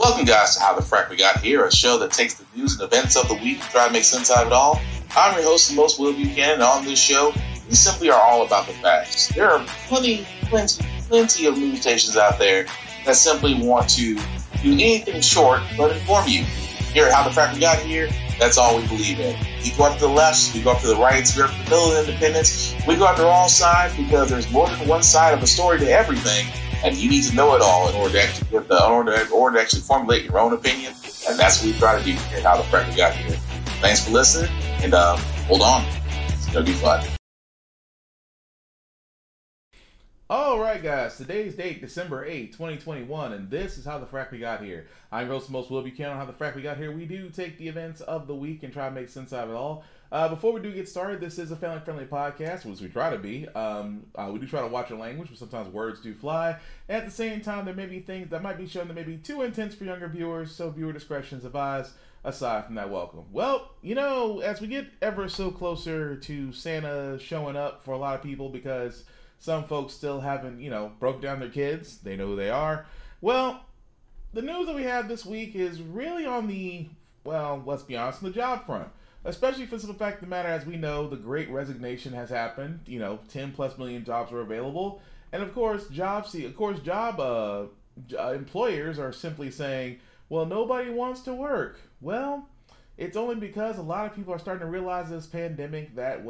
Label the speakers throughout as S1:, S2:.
S1: Welcome, guys, to How the Frack We Got Here, a show that takes the news and events of the week and try to make sense out of it all. I'm your host, the most Will Buchanan, and on this show, we simply are all about the facts. There are plenty of news stations out there that simply want to do anything short but inform you. Here at How the Frack We Got Here, that's all we believe in. We go up to the left, we go up to the right, we go up to the middle of independence, we go after all sides because there's more than one side of a story to everything. And you need to know it all in order to actually formulate your own opinion. And that's what we try to do here at How the Frack We Got Here. Thanks for listening, and hold on. It's going to be fun.
S2: All right, guys. Today's date, December 8th, 2021, and this is How the Frack We Got Here. I'm your host, most Will Buchanan. On How the Frack We Got Here, we do take the events of the week and try to make sense out of it all. Before we do get started, this is a family-friendly podcast, which we try to be. We do try to watch our language, but sometimes words do fly. And at the same time, there may be things that might be shown that may be too intense for younger viewers, so viewer discretion is advised. Aside from that, welcome. Well, as we get ever so closer to Santa showing up for a lot of people, because some folks still haven't, broke down their kids. They know who they are. Well, the news that we have this week is really on the, let's be honest, on the job front. Especially for the simple fact of the matter, as we know, the great resignation has happened. 10 plus million jobs are available. And of course, employers are simply saying, well, nobody wants to work. Well, it's only because a lot of people are starting to realize this pandemic that,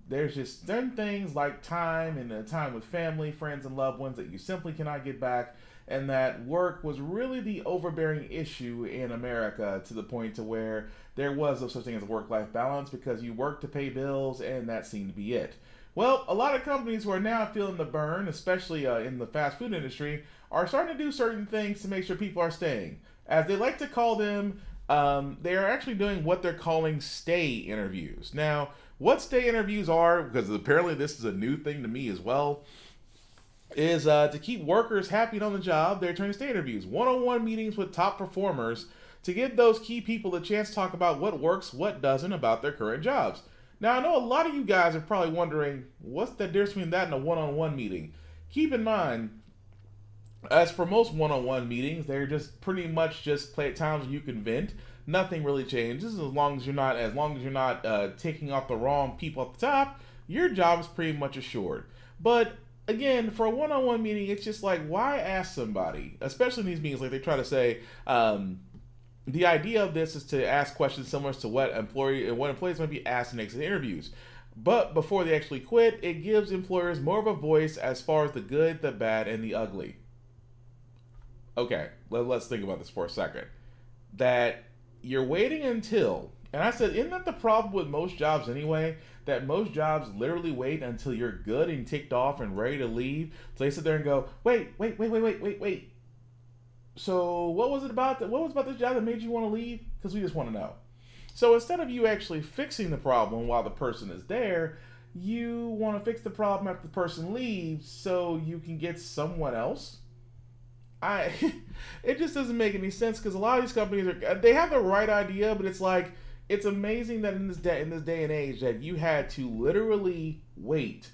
S2: there's just certain things like time and time with family, friends, and loved ones that you simply cannot get back. And that work was really the overbearing issue in America, to the point to where there was no such thing as a work-life balance because you work to pay bills, and that seemed to be it. Well, a lot of companies who are now feeling the burn, especially in the fast food industry, are starting to do certain things to make sure people are staying. As they like to call them, they are actually doing what they're calling stay interviews. Now, what stay interviews are, because apparently this is a new thing to me as well, is to keep workers happy on the job. They're turning stay interviews, one-on-one meetings with top performers to give those key people the chance to talk about what works, what doesn't about their current jobs. Now, I know a lot of you guys are probably wondering, what's the difference between that and a one-on-one meeting? Keep in mind, as for most one-on-one meetings, they're just pretty much just times when you can vent. Nothing really changes as long as you're not taking off the wrong people at the top. Your job is pretty much assured. But again, for a one-on-one meeting, it's just like, why ask somebody? Especially in these meetings, like they try to say, the idea of this is to ask questions similar to what employees might be asked in exit interviews. But before they actually quit, it gives employers more of a voice as far as the good, the bad, and the ugly. Okay, let's think about this for a second. That you're waiting until, and I said, isn't that the problem with most jobs anyway? That most jobs literally wait until you're good and ticked off and ready to leave. So they sit there and go, wait. So what was about this job that made you want to leave? Because we just want to know. So instead of you actually fixing the problem while the person is there, you want to fix the problem after the person leaves so you can get someone else. It just doesn't make any sense, because a lot of these companies they have the right idea, but it's like, it's amazing that in this day and age that you had to literally wait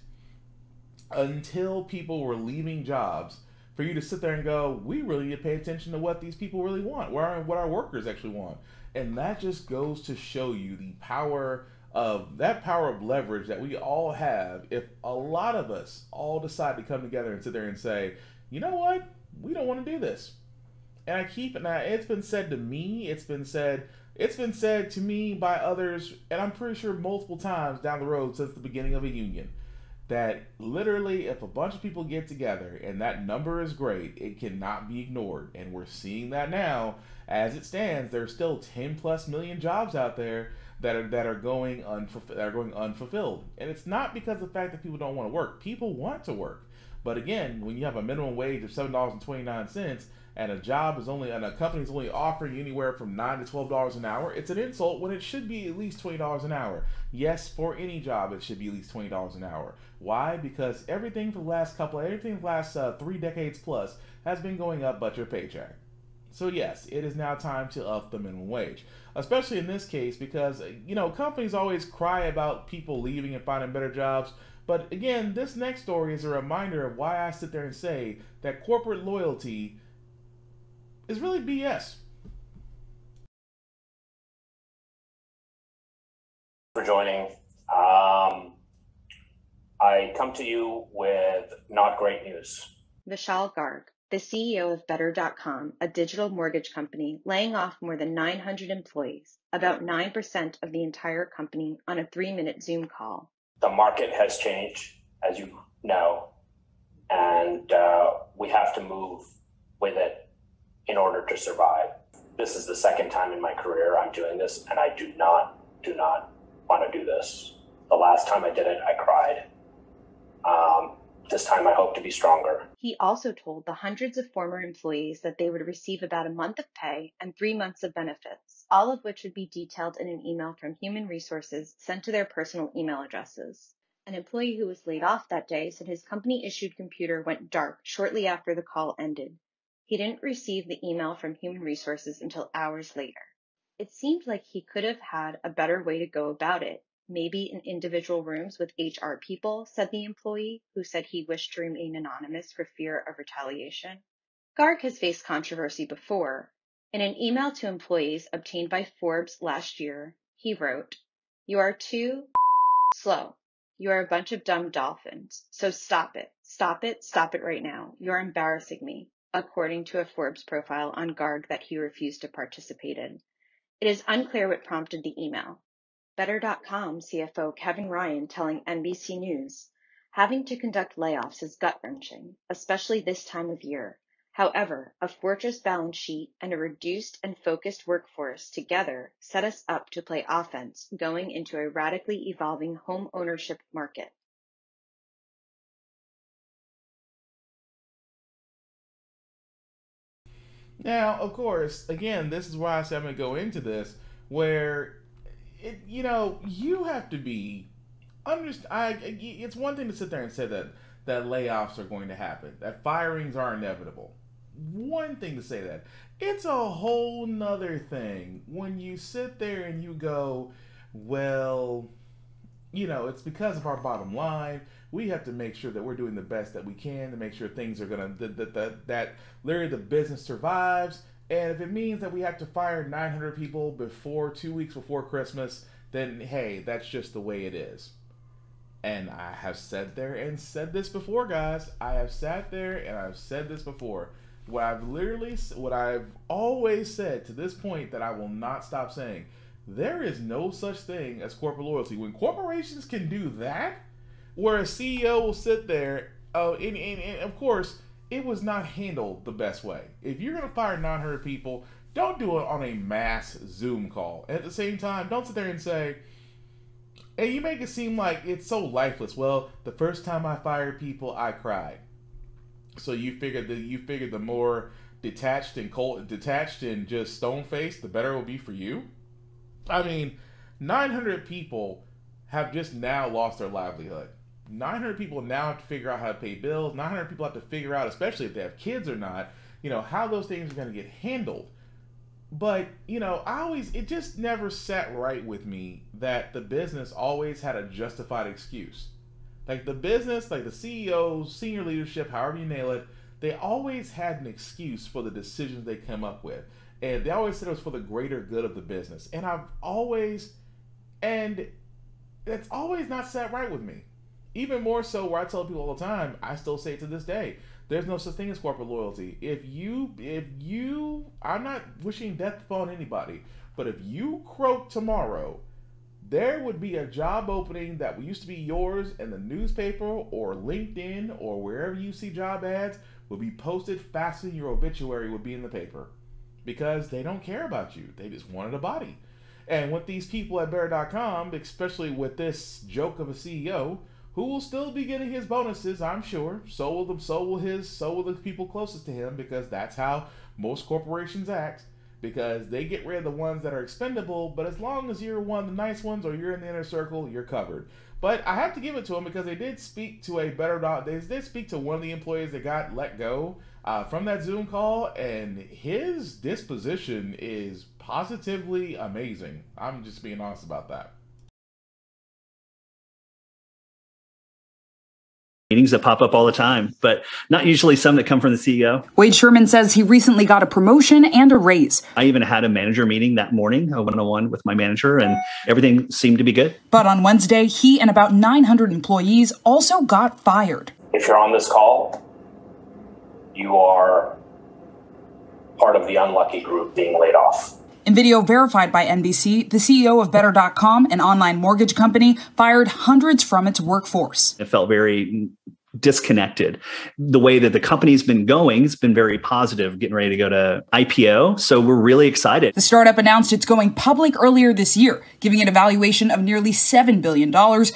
S2: until people were leaving jobs for you to sit there and go, we really need to pay attention to what these people really want, what our workers actually want. And that just goes to show you the power of leverage that we all have if a lot of us all decide to come together and sit there and say, you know what? We don't want to do this. And it's been said to me, it's been said to me by others, and I'm pretty sure multiple times down the road since the beginning of a union, that literally if a bunch of people get together and that number is great, it cannot be ignored. And we're seeing that now. As it stands, there's still 10 plus million jobs out there that are going unfulfilled. And it's not because of the fact that people don't want to work. People want to work. But again, when you have a minimum wage of $7.29 and a company is only offering you anywhere from $9 to $12 an hour, it's an insult when it should be at least $20 an hour. Yes, for any job, it should be at least $20 an hour. Why? Because everything for the last 3 decades plus has been going up but your paycheck. So yes, it is now time to up the minimum wage. Especially in this case because, companies always cry about people leaving and finding better jobs. But again, this next story is a reminder of why I sit there and say that corporate loyalty is really BS.
S3: For joining. I come to you with not great news.
S4: Vishal Garg, the CEO of Better.com, a digital mortgage company, laying off more than 900 employees, about 9% of the entire company, on a 3-minute Zoom call.
S3: The market has changed, as you know, and we have to move with it in order to survive. This is the second time in my career I'm doing this, and I do not want to do this. The last time I did it, I cried. This time I hope to be stronger.
S4: He also told the hundreds of former employees that they would receive about a month of pay and 3 months of benefits, all of which would be detailed in an email from Human Resources sent to their personal email addresses. An employee who was laid off that day said his company-issued computer went dark shortly after the call ended. He didn't receive the email from Human Resources until hours later. It seemed like he could have had a better way to go about it. Maybe in individual rooms with HR people, said the employee, who said he wished to remain anonymous for fear of retaliation. Garg has faced controversy before. In an email to employees obtained by Forbes last year, he wrote, "You are too slow. You are a bunch of dumb dolphins. So stop it. Stop it. Stop it right now. You are embarrassing me," according to a Forbes profile on Garg that he refused to participate in. It is unclear what prompted the email. Better.com CFO Kevin Ryan telling NBC News, "Having to conduct layoffs is gut-wrenching, especially this time of year. However, a fortress balance sheet and a reduced and focused workforce together set us up to play offense going into a radically evolving home ownership market."
S2: Now, of course, again, this is why I said I'm going to go into this, where you have to be it's one thing to sit there and say that layoffs are going to happen, that firings are inevitable. One thing to say that. It's a whole nother thing when you sit there and you go, well, it's because of our bottom line. We have to make sure that we're doing the best that we can to make sure things are gonna that literally the business survives. And if it means that we have to fire 900 people before 2 weeks before Christmas, then hey, that's just the way it is. And I have sat there and said this before, guys. I have sat there and I've said this before. What I've always said to this point that I will not stop saying. There is no such thing as corporate loyalty. When corporations can do that, where a CEO will sit there, and of course, it was not handled the best way. If you're going to fire 900 people, don't do it on a mass Zoom call. And at the same time, don't sit there and say, and you make it seem like it's so lifeless. Well, the first time I fired people, I cried. So you figured the more detached and just stone-faced, the better it will be for you? I mean, 900 people have just now lost their livelihood. 900 people now have to figure out how to pay bills. 900 people have to figure out, especially if they have kids or not, how those things are going to get handled. But, it just never sat right with me that the business always had a justified excuse. Like the business, like the CEOs, senior leadership, however you nail it, they always had an excuse for the decisions they come up with. And they always said it was for the greater good of the business. And it's always not sat right with me. Even more so where I tell people all the time, I still say it to this day, there's no such thing as corporate loyalty. If you, I'm not wishing death upon anybody, but if you croak tomorrow, there would be a job opening that used to be yours in the newspaper or LinkedIn or wherever you see job ads will be posted faster than your obituary would be in the paper. Because they don't care about you. They just wanted a body. And with these people at Bear.com, especially with this joke of a CEO, who will still be getting his bonuses, I'm sure. So will the people closest to him, because that's how most corporations act. Because they get rid of the ones that are expendable, but as long as you're one of the nice ones or you're in the inner circle, you're covered. But I have to give it to them because they did speak to one of the employees that got let go from that Zoom call, and his disposition is positively amazing. I'm just being honest about that.
S5: Meetings that pop up all the time, but not usually some that come from the CEO.
S6: Wade Sherman says he recently got a promotion and a raise.
S5: I even had a manager meeting that morning, a one-on-one with my manager, and everything seemed to be good.
S6: But on Wednesday, he and about 900 employees also got fired.
S3: If you're on this call, you are part of the unlucky group being laid off.
S6: In video verified by NBC, the CEO of Better.com, an online mortgage company, fired hundreds from its workforce.
S5: It felt very disconnected. The way that the company's been going has been very positive, getting ready to go to IPO. So we're really excited.
S6: The startup announced it's going public earlier this year, giving it a valuation of nearly $7 billion,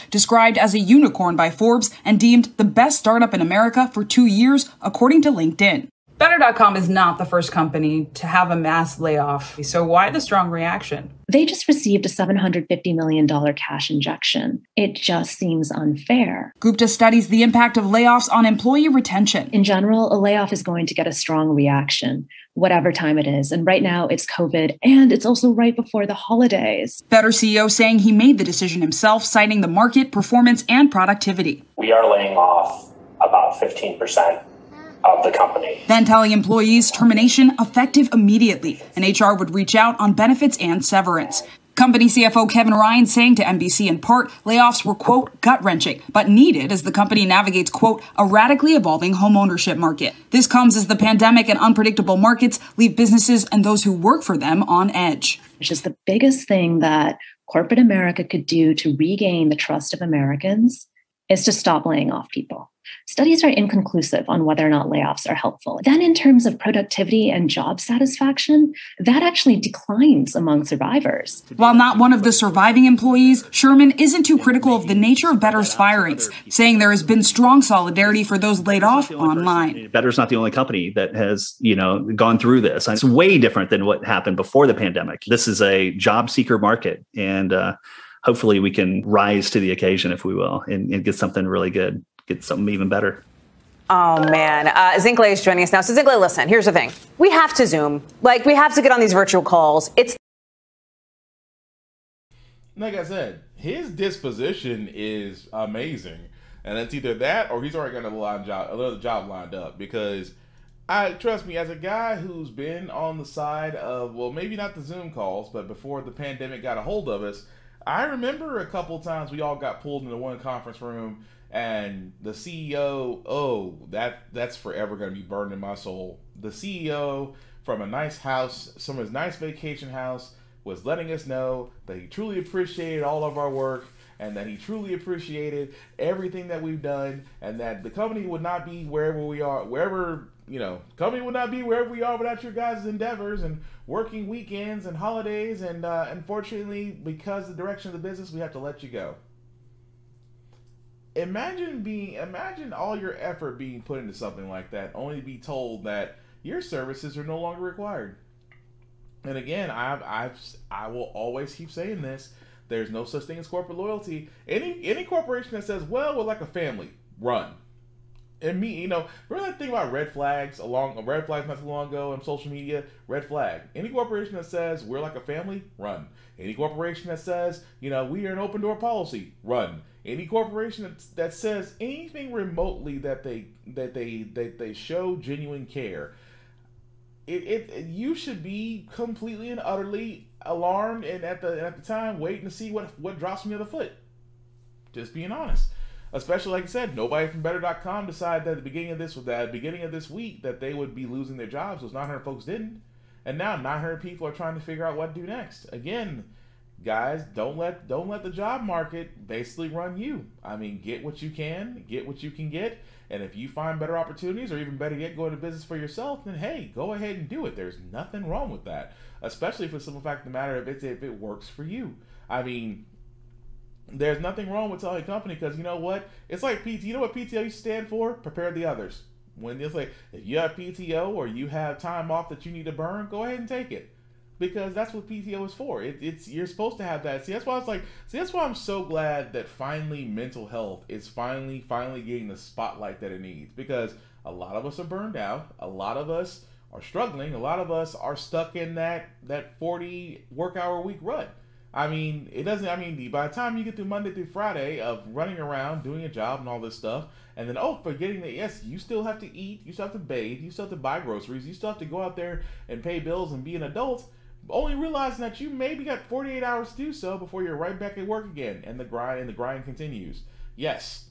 S6: described as a unicorn by Forbes and deemed the best startup in America for 2 years, according to LinkedIn. Better.com is not the first company to have a mass layoff. So why the strong reaction?
S7: They just received a $750 million cash injection. It just seems unfair.
S6: Gupta studies the impact of layoffs on employee retention.
S7: In general, a layoff is going to get a strong reaction, whatever time it is. And right now it's COVID, and it's also right before the holidays.
S6: Better CEO saying he made the decision himself, citing the market, performance, and productivity.
S3: We are laying off about 15% of the company.
S6: Then telling employees termination effective immediately, and HR would reach out on benefits and severance. Company CFO Kevin Ryan saying to NBC in part, layoffs were, quote, gut-wrenching, but needed as the company navigates, quote, a radically evolving homeownership market. This comes as the pandemic and unpredictable markets leave businesses and those who work for them on edge.
S7: Which is the biggest thing that corporate America could do to regain the trust of Americans is to stop laying off people. Studies are inconclusive on whether or not layoffs are helpful. Then in terms of productivity and job satisfaction, that actually declines among survivors.
S6: While not one of the surviving employees, Sherman isn't too critical of the nature of Better's firings, saying there has been strong solidarity for those laid off online.
S5: Better's not the only company that has, gone through this. It's way different than what happened before the pandemic. This is a job seeker market, and hopefully we can rise to the occasion, if we will, and get something really good. Get something even better.
S8: Oh, man. Zinkley is joining us now. So, Zinkley, listen, here's the thing. We have to Zoom. We have to get on these virtual calls.
S2: Like I said, his disposition is amazing. And it's either that or he's already got another job lined up. Because, trust me, as a guy who's been on the side of, well, maybe not the Zoom calls, but before the pandemic got a hold of us, I remember a couple times we all got pulled into one conference room and the CEO, that's forever going to be burned in my soul. The CEO from a nice house, from his nice vacation house, was letting us know that he truly appreciated all of our work and that he truly appreciated everything that we've done, and that the company would not be wherever we are, company would not be wherever we are without your guys' endeavors and working weekends and holidays, and unfortunately, because of the direction of the business, we have to let you go. Imagine all your effort being put into something like that, only to be told that your services are no longer required. And again, I will always keep saying this: there's no such thing as corporate loyalty. Any corporation that says, "Well, we're like a family," run. And remember that thing about red flags not too long ago on social media? Red flag. Any corporation that says we're like a family, run. Any corporation that says, we are an open door policy, run. Any corporation that says anything remotely that they show genuine care, you should be completely and utterly alarmed and at the time waiting to see what drops from the other foot. Just being honest. Especially, like I said, nobody from Better.com decided at the beginning of this week that they would be losing their jobs. Those 900 folks didn't. And now 900 people are trying to figure out what to do next. Again, guys, don't let the job market basically run you. Get what you can get. And if you find better opportunities, or even better yet, go into business for yourself, then hey, go ahead and do it. There's nothing wrong with that. Especially for the simple fact of the matter if it works for you. There's nothing wrong with telling a company, because you know what? It's like PTO. You know what PTO used to stand for? Prepare the others. When it's like, if you have PTO or you have time off that you need to burn, go ahead and take it, because that's what PTO is for. You're supposed to have that. That's why I'm so glad that finally mental health is finally getting the spotlight that it needs, because a lot of us are burned out. A lot of us are struggling. A lot of us are stuck in that 40 work hour week rut. I mean, it doesn't, I mean, by the time you get through Monday through Friday of running around, doing a job and all this stuff, and then, forgetting that, yes, you still have to eat, you still have to bathe, you still have to buy groceries, you still have to go out there and pay bills and be an adult, only realizing that you maybe got 48 hours to do so before you're right back at work again, and the grind continues. Yes,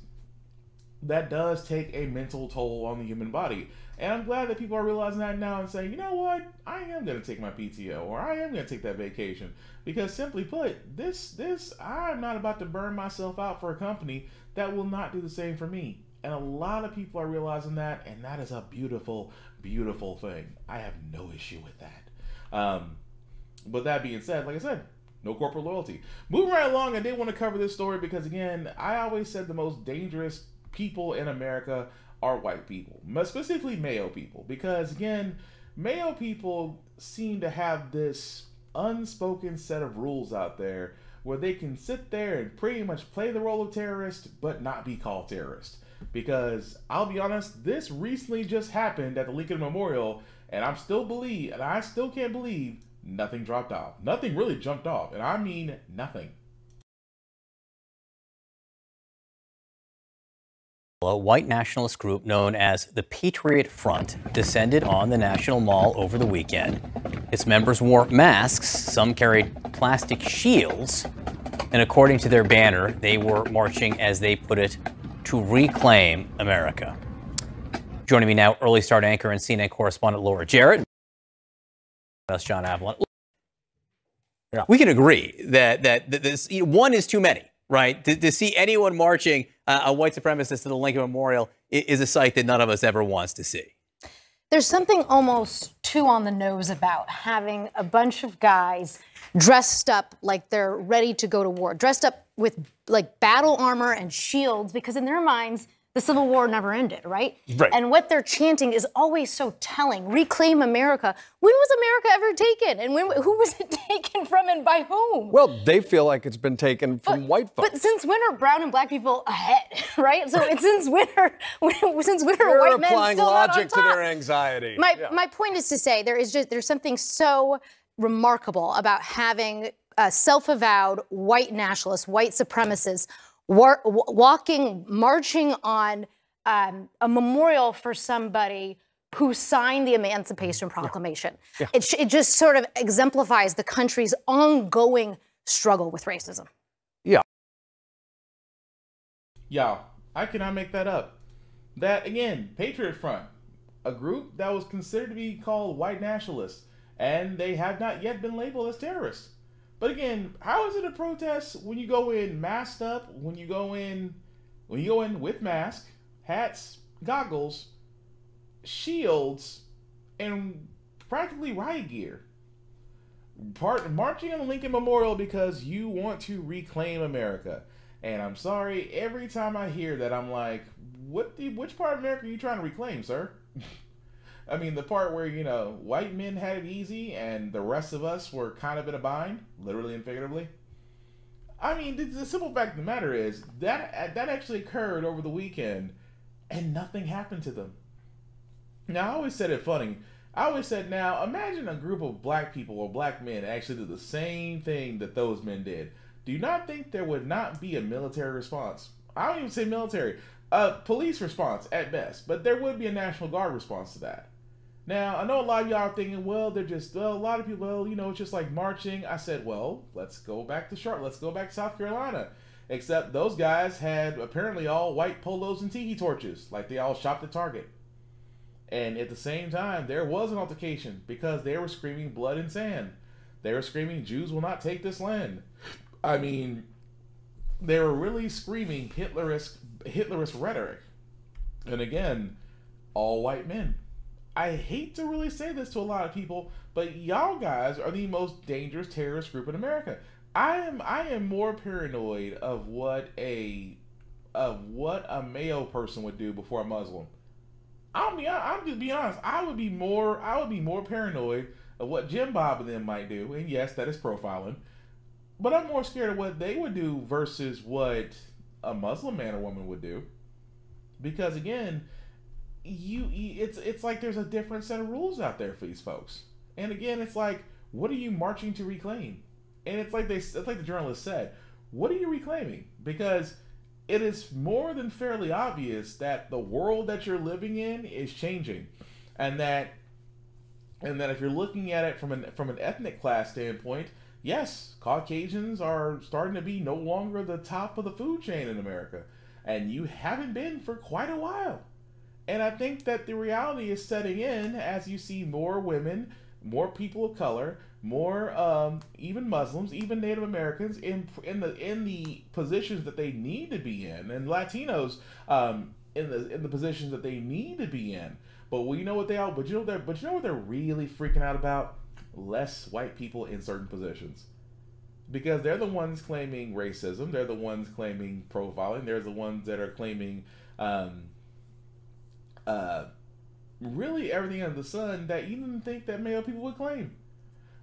S2: that does take a mental toll on the human body. And I'm glad that people are realizing that now and saying, you know what, I am going to take my PTO, or I am going to take that vacation. Because simply put, I'm not about to burn myself out for a company that will not do the same for me. And a lot of people are realizing that, and that is a beautiful, beautiful thing. I have no issue with that. But that being said, like I said, no corporate loyalty. Moving right along, I did want to cover this story because, again, I always said the most dangerous people in America are white people, specifically Mayo people, because again, Mayo people seem to have this unspoken set of rules out there where they can sit there and pretty much play the role of terrorist but not be called terrorist. Because I'll be honest, this recently just happened at the Lincoln Memorial, and I still can't believe nothing dropped off. Nothing really jumped off, and I mean nothing.
S9: A white nationalist group known as the Patriot Front descended on the National Mall over the weekend. Its members wore masks, some carried plastic shields, and according to their banner, they were marching, as they put it, to reclaim America. Joining me now, early start anchor and CNN correspondent Laura Jarrett. That's John Avalon. Yeah. We can agree that this one is too many. Right. To see anyone marching a white supremacist to the Lincoln Memorial is a sight that none of us ever wants to see.
S10: There's something almost too on the nose about having a bunch of guys dressed up like they're ready to go to war, dressed up with like battle armor and shields, because in their minds, the Civil War never ended, right?
S9: Right.
S10: And what they're chanting is always so telling. Reclaim America. When was America ever taken? And who was it taken from and by whom?
S11: Well, they feel like it's been taken from white folks.
S10: But since when are brown and black people ahead, right? So it's since when are white men
S11: applying
S10: still
S11: logic
S10: not on top?
S11: to their anxiety.
S10: My point is to say there's something so remarkable about having self-avowed white nationalists, white supremacists, marching on a memorial for somebody who signed the Emancipation Proclamation. Yeah. Yeah. It just sort of exemplifies the country's ongoing struggle with racism.
S11: Yeah.
S2: Y'all, I cannot make that up. That, again, Patriot Front, a group that was considered to be called white nationalists, and they have not yet been labeled as terrorists. But again, how is it a protest when you go in masked up, when you go in with mask, hats, goggles, shields, and practically riot gear? Marching on the Lincoln Memorial because you want to reclaim America. And I'm sorry, every time I hear that, I'm like, which part of America are you trying to reclaim, sir? I mean, the part where, white men had it easy and the rest of us were kind of in a bind, literally and figuratively. I mean, the simple fact of the matter is that actually occurred over the weekend and nothing happened to them. Now, I always said it funny. I always said, now, imagine a group of black people or black men actually did the same thing that those men did. Do you not think there would not be a military response? I don't even say military. Police response at best. But there would be a National Guard response to that. Now, I know a lot of y'all are thinking, well, a lot of people, it's just like marching. I said, well, let's go back to Charlotte. Let's go back to South Carolina. Except those guys had apparently all white polos and tiki torches, like they all shopped at Target. And at the same time, there was an altercation because they were screaming blood and sand. They were screaming, Jews will not take this land. I mean, they were really screaming Hitlerist rhetoric. And again, all white men. I hate to really say this to a lot of people, but y'all guys are the most dangerous terrorist group in America. I am more paranoid of what a Mayo person would do before a Muslim. I'm just being honest. I would be more paranoid of what Jim Bob and them might do, and yes, that is profiling. But I'm more scared of what they would do versus what a Muslim man or woman would do, because again, it's like there's a different set of rules out there for these folks. And again, it's like, what are you marching to reclaim? And it's like the journalist said, what are you reclaiming? Because it is more than fairly obvious that the world that you're living in is changing, and that if you're looking at it from an ethnic class standpoint, yes, Caucasians are starting to be no longer the top of the food chain in America, and you haven't been for quite a while. And I think that the reality is setting in as you see more women, more people of color, more even Muslims, even Native Americans in the positions that they need to be in, and Latinos in the positions that they need to be in. But you know what they are? But you know what they're really freaking out about? Less white people in certain positions, because they're the ones claiming racism. They're the ones claiming profiling. They're the ones that are claiming really everything under the sun that you didn't think that male people would claim.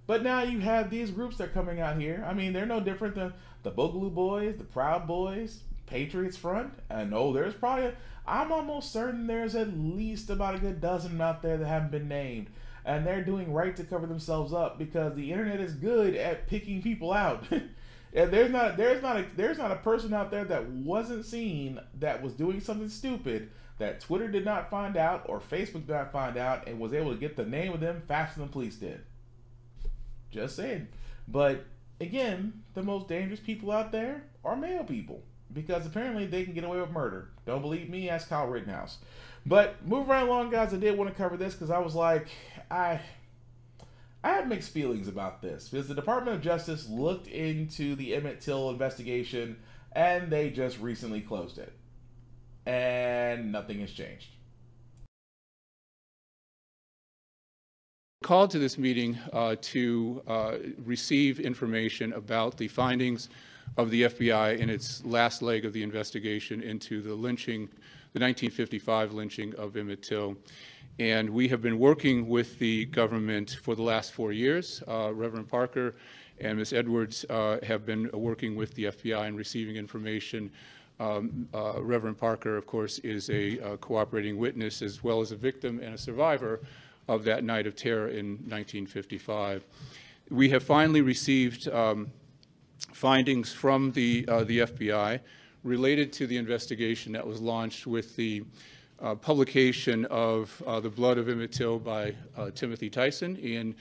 S2: But now you have these groups that are coming out here. I mean, they're no different than the Boogaloo Boys, the Proud Boys, Patriots Front. I know there's probably, I'm almost certain there's at least about a good dozen out there that haven't been named. And they're doing right to cover themselves up because the internet is good at picking people out. And there's not a person out there that wasn't seen that was doing something stupid that Twitter did not find out or Facebook did not find out and was able to get the name of them faster than police did. Just saying. But again, the most dangerous people out there are male people, because apparently they can get away with murder. Don't believe me? Ask Kyle Rittenhouse. But moving right along, guys, I did want to cover this because I was like, I had mixed feelings about this, because the Department of Justice looked into the Emmett Till investigation and they just recently closed it. And nothing has changed.
S12: Called to this meeting to receive information about the findings of the FBI in its last leg of the investigation into the lynching, the 1955 lynching of Emmett Till. And we have been working with the government for the last 4 years. Reverend Parker and Ms. Edwards have been working with the FBI and receiving information. Reverend Parker, of course, is a cooperating witness as well as a victim and a survivor of that night of terror in 1955. We have finally received findings from the FBI related to the investigation that was launched with the publication of The Blood of Emmett Till by Timothy Tyson in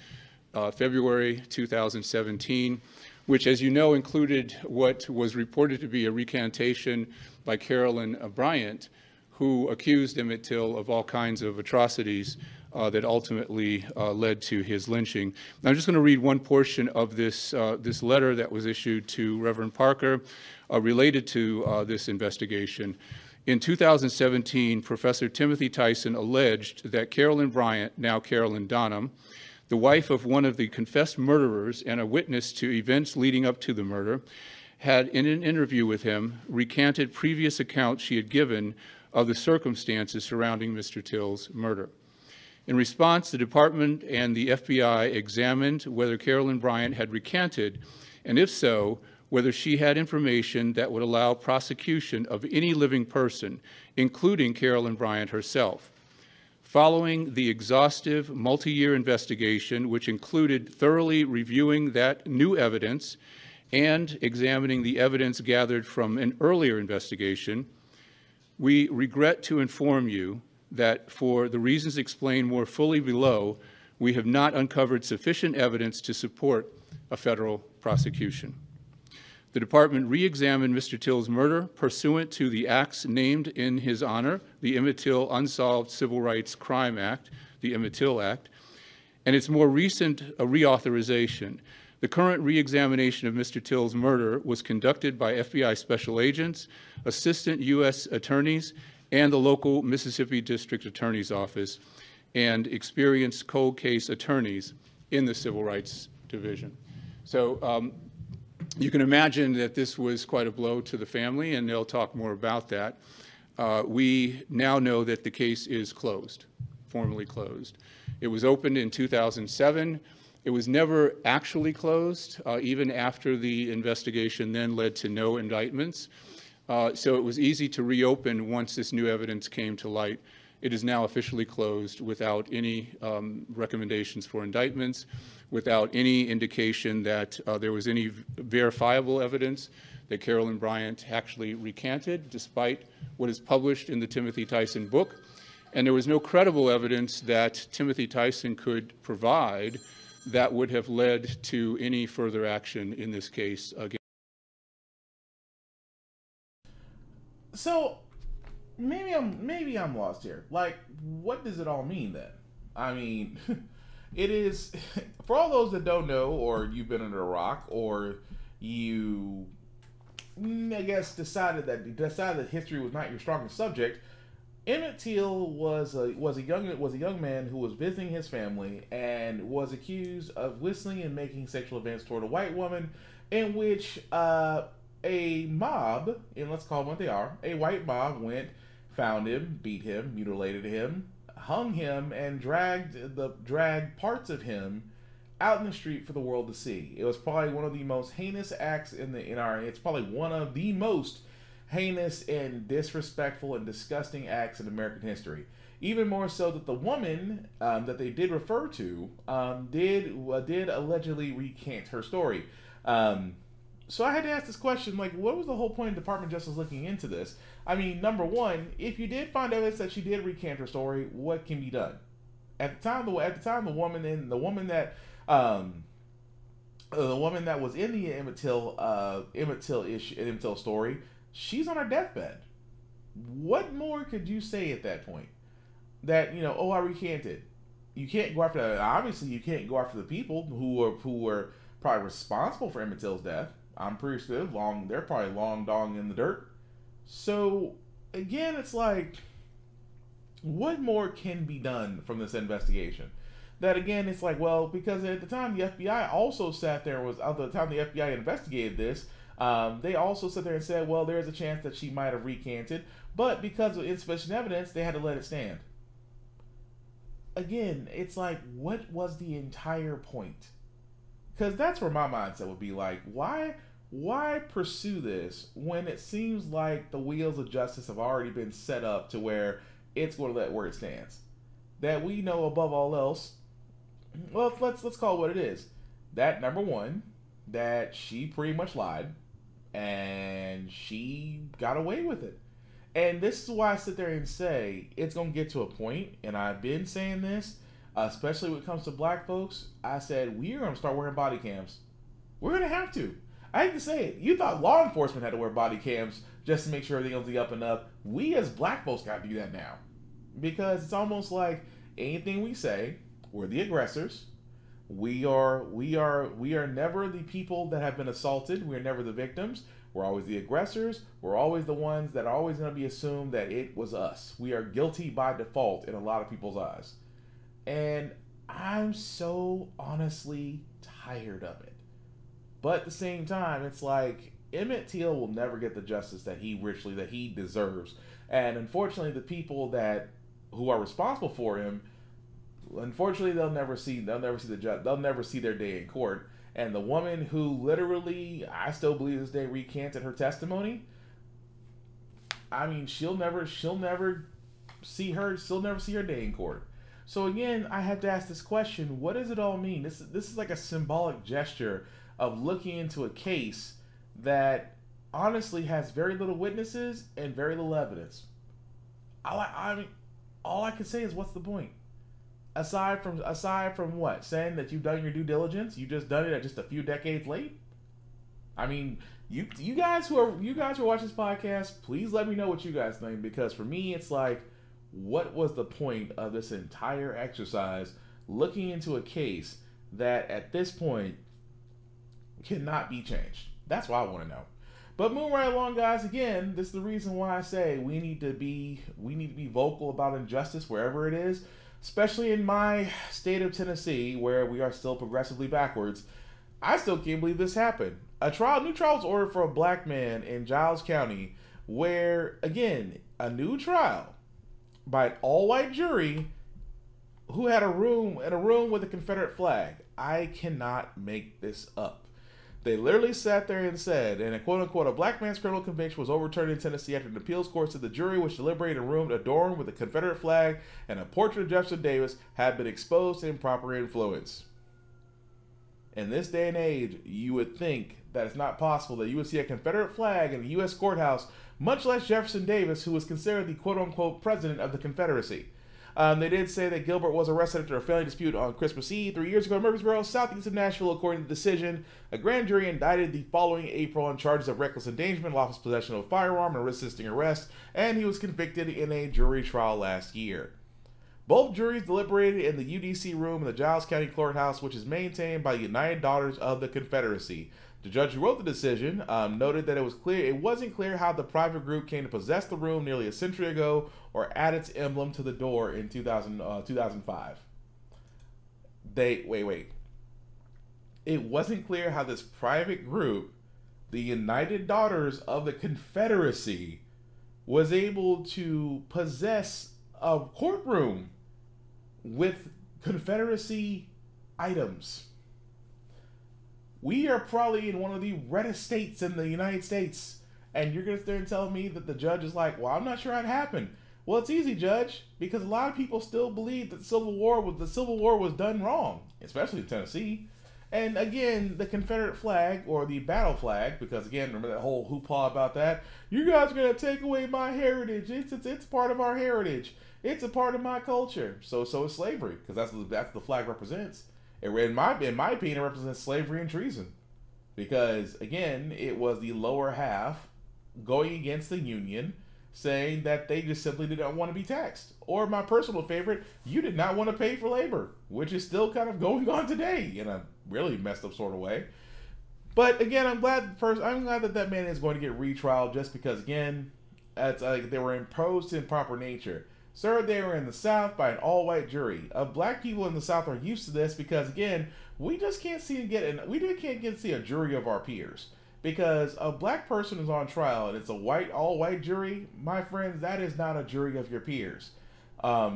S12: February 2017, which, as you know, included what was reported to be a recantation by Carolyn Bryant, who accused Emmett Till of all kinds of atrocities that ultimately led to his lynching. Now, I'm just going to read one portion of this, this letter that was issued to Reverend Parker related to this investigation. In 2017, Professor Timothy Tyson alleged that Carolyn Bryant, now Carolyn Donham, the wife of one of the confessed murderers and a witness to events leading up to the murder, had, in an interview with him, recanted previous accounts she had given of the circumstances surrounding Mr. Till's murder. In response, the department and the FBI examined whether Carolyn Bryant had recanted, and if so, whether she had information that would allow prosecution of any living person, including Carolyn Bryant herself. Following the exhaustive multi-year investigation, which included thoroughly reviewing that new evidence and examining the evidence gathered from an earlier investigation, we regret to inform you that for the reasons explained more fully below, we have not uncovered sufficient evidence to support a federal prosecution. The department re-examined Mr. Till's murder pursuant to the acts named in his honor, the Emmett Till Unsolved Civil Rights Crime Act, the Emmett Till Act, and its more recent reauthorization. The current re-examination of Mr. Till's murder was conducted by FBI special agents, assistant U.S. attorneys, and the local Mississippi District Attorney's Office, and experienced cold case attorneys in the Civil Rights Division. So you can imagine that this was quite a blow to the family, and they'll talk more about that. We now know that the case is closed, formally closed. It was opened in 2007. It was never actually closed, even after the investigation then led to no indictments. So it was easy to reopen once this new evidence came to light. It is now officially closed without any recommendations for indictments, without any indication that there was any verifiable evidence that Carolyn Bryant actually recanted, despite what is published in the Timothy Tyson book. And there was no credible evidence that Timothy Tyson could provide that would have led to any further action in this case against.
S2: So maybe I'm lost here. Like, what does it all mean then? I mean, it is, for all those that don't know, or you've been under a rock, or you, I guess, decided that history was not your strongest subject. Emmett Till was a young man who was visiting his family and was accused of whistling and making sexual advances toward a white woman, in which a mob, and let's call them what they are, a white mob went, found him, beat him, mutilated him, hung him, and dragged parts of him out in the street for the world to see. It was probably one of the most heinous acts it's probably one of the most heinous and disrespectful and disgusting acts in American history. Even more so that the woman that they did refer to did allegedly recant her story. So I had to ask this question, like, what was the whole point of Department of Justice looking into this? I mean, number one, if you did find evidence that she did recant her story, what can be done? At the time, the woman that was in the Emmett Till story, she's on her deathbed. What more could you say at that point? That, I recanted. You can't go after. Obviously, you can't go after the people who were probably responsible for Emmett Till's death. I'm pretty sure they're probably long dong in the dirt. So again, it's like, what more can be done from this investigation? That again, it's like, well, because at the time the FBI also sat there at the time the FBI investigated this, they also sat there and said, well, there's a chance that she might have recanted, but because of insufficient evidence, they had to let it stand. Again, it's like, what was the entire point? Because that's where my mindset would be like, why pursue this when it seems like the wheels of justice have already been set up to where it's going to let where it stands? That we know above all else, well, let's call it what it is. That number one, that she pretty much lied, and she got away with it. And this is why I sit there and say it's going to get to a point, and I've been saying this, especially when it comes to black folks, I said, we're going to start wearing body cams. We're going to have to. I hate to say it. You thought law enforcement had to wear body cams just to make sure everything was the up and up. We as black folks got to do that now. Because it's almost like anything we say, we're the aggressors. We are never the people that have been assaulted. We're never the victims. We're always the aggressors. We're always the ones that are always going to be assumed that it was us. We are guilty by default in a lot of people's eyes. And I'm so honestly tired of it. But at the same time, it's like Emmett Till will never get the justice that he deserves. And unfortunately, the people who are responsible for him, unfortunately, they'll never see their day in court. And the woman who literally, I still believe this day, recanted her testimony, I mean, she'll never see her day in court. So again, I have to ask this question: what does it all mean? This is like a symbolic gesture of looking into a case that honestly has very little witnesses and very little evidence. I mean, all I can say is, what's the point? Aside from what? Saying that you've done your due diligence, you just done it at just a few decades late? I mean, you guys who are watching this podcast, please let me know what you guys think, because for me, it's like, what was the point of this entire exercise looking into a case that at this point cannot be changed? That's what I want to know. But moving right along, guys, again, this is the reason why I say we need to be vocal about injustice wherever it is, especially in my state of Tennessee, where we are still progressively backwards. I still can't believe this happened. New trial was ordered for a black man in Giles County, where, again, a new trial by an all-white jury who had a room with a Confederate flag. I cannot make this up. They literally sat there and said, and a quote-unquote, a black man's criminal conviction was overturned in Tennessee after an appeals court said the jury, which deliberated in a room adorned with a Confederate flag and a portrait of Jefferson Davis, had been exposed to improper influence. In this day and age, you would think that it's not possible that you would see a Confederate flag in a U.S. courthouse, much less Jefferson Davis, who was considered the quote-unquote president of the Confederacy. They did say that Gilbert was arrested after a family dispute on Christmas Eve 3 years ago in Murfreesboro, southeast of Nashville. According to the decision, a grand jury indicted the following April on charges of reckless endangerment, lawless possession of a firearm, and resisting arrest, and he was convicted in a jury trial last year. Both juries deliberated in the UDC room in the Giles County Courthouse, which is maintained by the United Daughters of the Confederacy. The judge who wrote the decision noted that it wasn't clear how the private group came to possess the room nearly a century ago or add its emblem to the door in 2005. Wait. It wasn't clear how this private group, the United Daughters of the Confederacy, was able to possess a courtroom with Confederacy items. We are probably in one of the reddest states in the United States, and you're going to sit there and tell me that the judge is like, well, I'm not sure how it happened. Well, it's easy, Judge, because a lot of people still believe that the Civil War was done wrong, especially in Tennessee. And again, the Confederate flag, or the battle flag, because again, remember that whole hoopla about that? You guys are going to take away my heritage. It's part of our heritage. It's a part of my culture. So is slavery, because that's what the flag represents. In my opinion, it represents slavery and treason. Because, again, it was the lower half going against the Union, saying that they just simply did not want to be taxed. Or my personal favorite, you did not want to pay for labor, which is still kind of going on today in a really messed up sort of way. But again, I'm glad that man is going to get retrial, just because, again, they were imposed in proper nature. Sir, they were in the South by an all-white jury. Black people in the South are used to this because, again, we just can't see a jury of our peers. Because a black person is on trial and it's a all-white jury, my friends, that is not a jury of your peers. But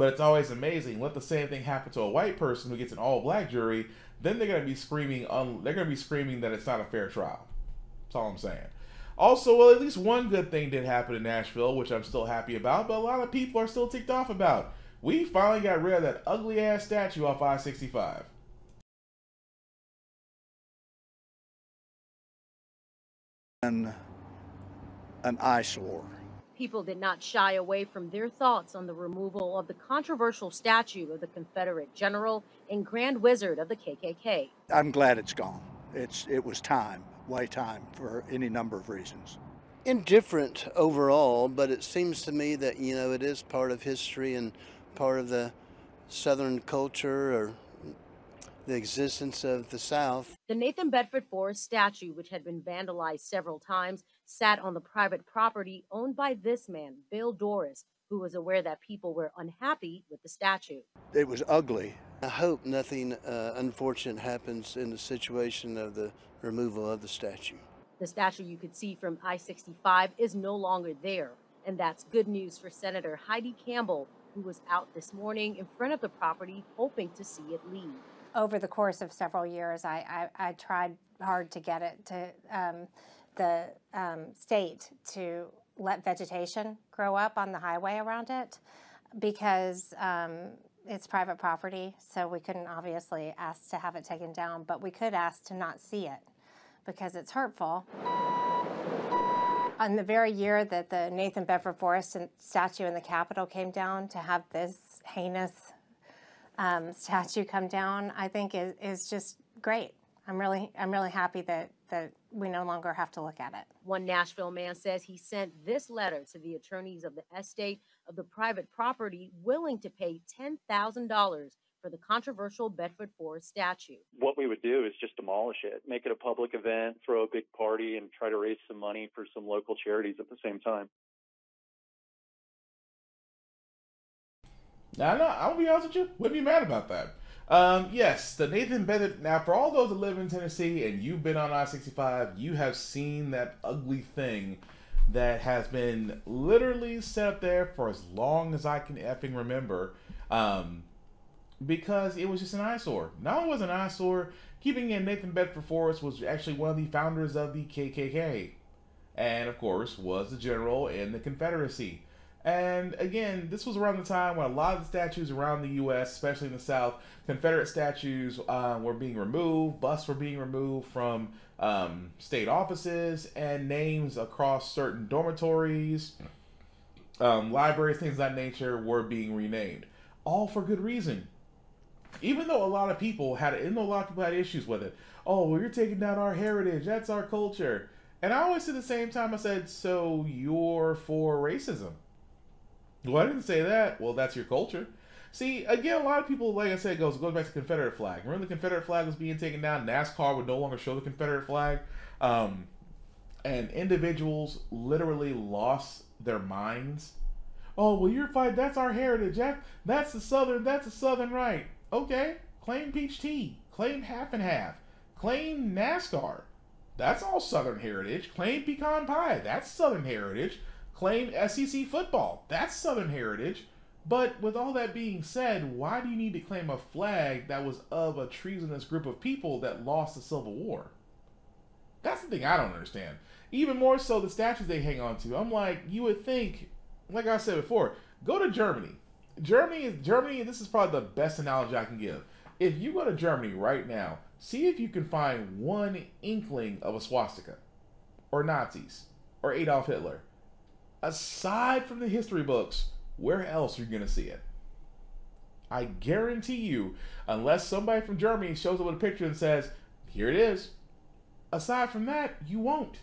S2: it's always amazing. Let the same thing happen to a white person who gets an all-black jury, then they're going to be screaming. They're going to be screaming that it's not a fair trial. That's all I'm saying. Also, well, at least one good thing did happen in Nashville, which I'm still happy about, but a lot of people are still ticked off about. We finally got rid of that ugly-ass statue off I-65.
S13: An eyesore.
S14: People did not shy away from their thoughts on the removal of the controversial statue of the Confederate general and Grand Wizard of the KKK.
S13: I'm glad it's gone. It was time. Way time for any number of reasons.
S15: Indifferent overall, but it seems to me that, it is part of history and part of the Southern culture or the existence of the South.
S14: The Nathan Bedford Forrest statue, which had been vandalized several times, sat on the private property owned by this man, Bill Doris, who was aware that people were unhappy with the statue.
S13: It was ugly.
S15: I hope nothing unfortunate happens in the situation of the removal of the statue.
S14: The statue you could see from I-65 is no longer there, and that's good news for Senator Heidi Campbell, who was out this morning in front of the property hoping to see it leave.
S16: Over the course of several years, I tried hard to get it to the state to let vegetation grow up on the highway around it, because it's private property, so we couldn't obviously ask to have it taken down, but we could ask to not see it because it's hurtful. On the very year that the Nathan Bedford Forrest statue in the Capitol came down, to have this heinous statue come down, I think is just great. I'm really happy that we no longer have to look at it.
S14: One Nashville man says he sent this letter to the attorneys of the estate of the private property, willing to pay $10,000 for the controversial Bedford Forrest statue.
S17: What we would do is just demolish it, make it a public event, throw a big party, and try to raise some money for some local charities at the same time.
S2: Now, I'll be honest with you, wouldn't be mad about that. Yes, the Nathan Bedford. Now, for all those that live in Tennessee and you've been on I-65, you have seen that ugly thing that has been literally set up there for as long as I can effing remember. because it was just an eyesore. Not only was it an eyesore, keeping in Nathan Bedford Forrest was actually one of the founders of the KKK. And, of course, was the general in the Confederacy. And, again, this was around the time when a lot of the statues around the U.S., especially in the South, Confederate statues were being removed, busts were being removed from state offices, and names across certain dormitories, libraries, things of that nature were being renamed. All for good reason. Even though a lot of people had issues with it. Oh, well, you're taking down our heritage. That's our culture. And I always said at the same time, I said, so you're for racism? Well, I didn't say that. Well, that's your culture. See, again, a lot of people, like I said, goes back to the Confederate flag. Remember the Confederate flag was being taken down? NASCAR would no longer show the Confederate flag. And individuals literally lost their minds. Oh, well, you're fighting. That's our heritage. That's the Southern right. Okay, claim peach tea. Claim half and half. Claim NASCAR. That's all Southern heritage. Claim pecan pie. That's Southern heritage. Claim SEC football. That's Southern heritage. But with all that being said, why do you need to claim a flag that was of a treasonous group of people that lost the Civil War? That's the thing I don't understand. Even more so the statues they hang on to. I'm like, you would think, like I said before, go to Germany. Germany, this is probably the best analogy I can give. If you go to Germany right now, see if you can find one inkling of a swastika, or Nazis, or Adolf Hitler. Aside from the history books, where else are you going to see it? I guarantee you, unless somebody from Germany shows up with a picture and says, here it is. Aside from that, you won't.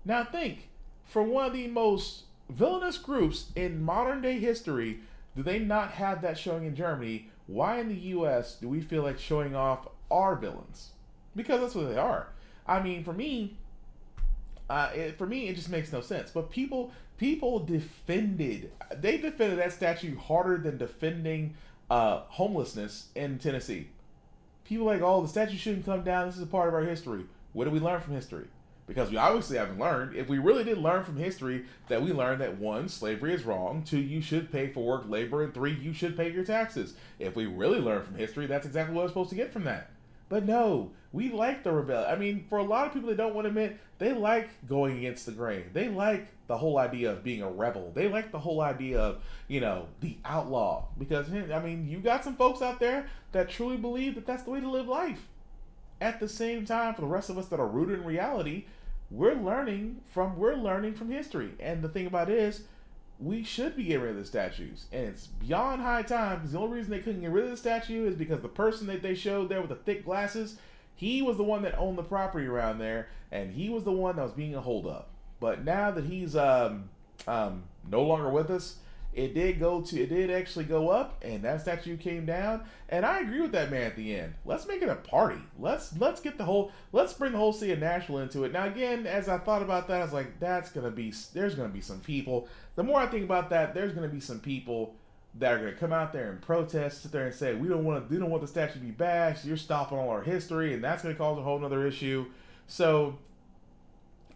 S2: Now think, for one of the most villainous groups in modern day history, do they not have that showing in Germany? Why in the U.S. do we feel like showing off our villains? Because that's what they are. I mean, for me, it just makes no sense. But people defended that statue harder than defending homelessness in Tennessee. People like, oh, the statue shouldn't come down. This is a part of our history. What did we learn from history? Because we obviously haven't learned. If we really did learn from history, that we learned that 1, slavery is wrong, 2, you should pay for work, labor, and 3, you should pay your taxes. If we really learn from history, that's exactly what we're supposed to get from that. But no, we like the rebellion. I mean, for a lot of people that don't want to admit, they like going against the grain. They like the whole idea of being a rebel. They like the whole idea of, the outlaw. Because, I mean, you got some folks out there that truly believe that that's the way to live life. At the same time, for the rest of us that are rooted in reality, we're learning from history. And the thing about it is, we should be getting rid of the statues. And it's beyond high time, because the only reason they couldn't get rid of the statue is because the person that they showed there with the thick glasses, he was the one that owned the property around there, and he was the one that was being a holdup. But now that he's no longer with us, it did actually go up, and that statue came down. And I agree with that man at the end. Let's make it a party. Let's bring the whole city of Nashville into it. Now again, as I thought about that, I was like, there's gonna be some people. The more I think about that, there's gonna be some people that are gonna come out there and protest, sit there and say, we don't want the statue to be bashed. You're stopping all our history, and that's gonna cause a whole nother issue. So,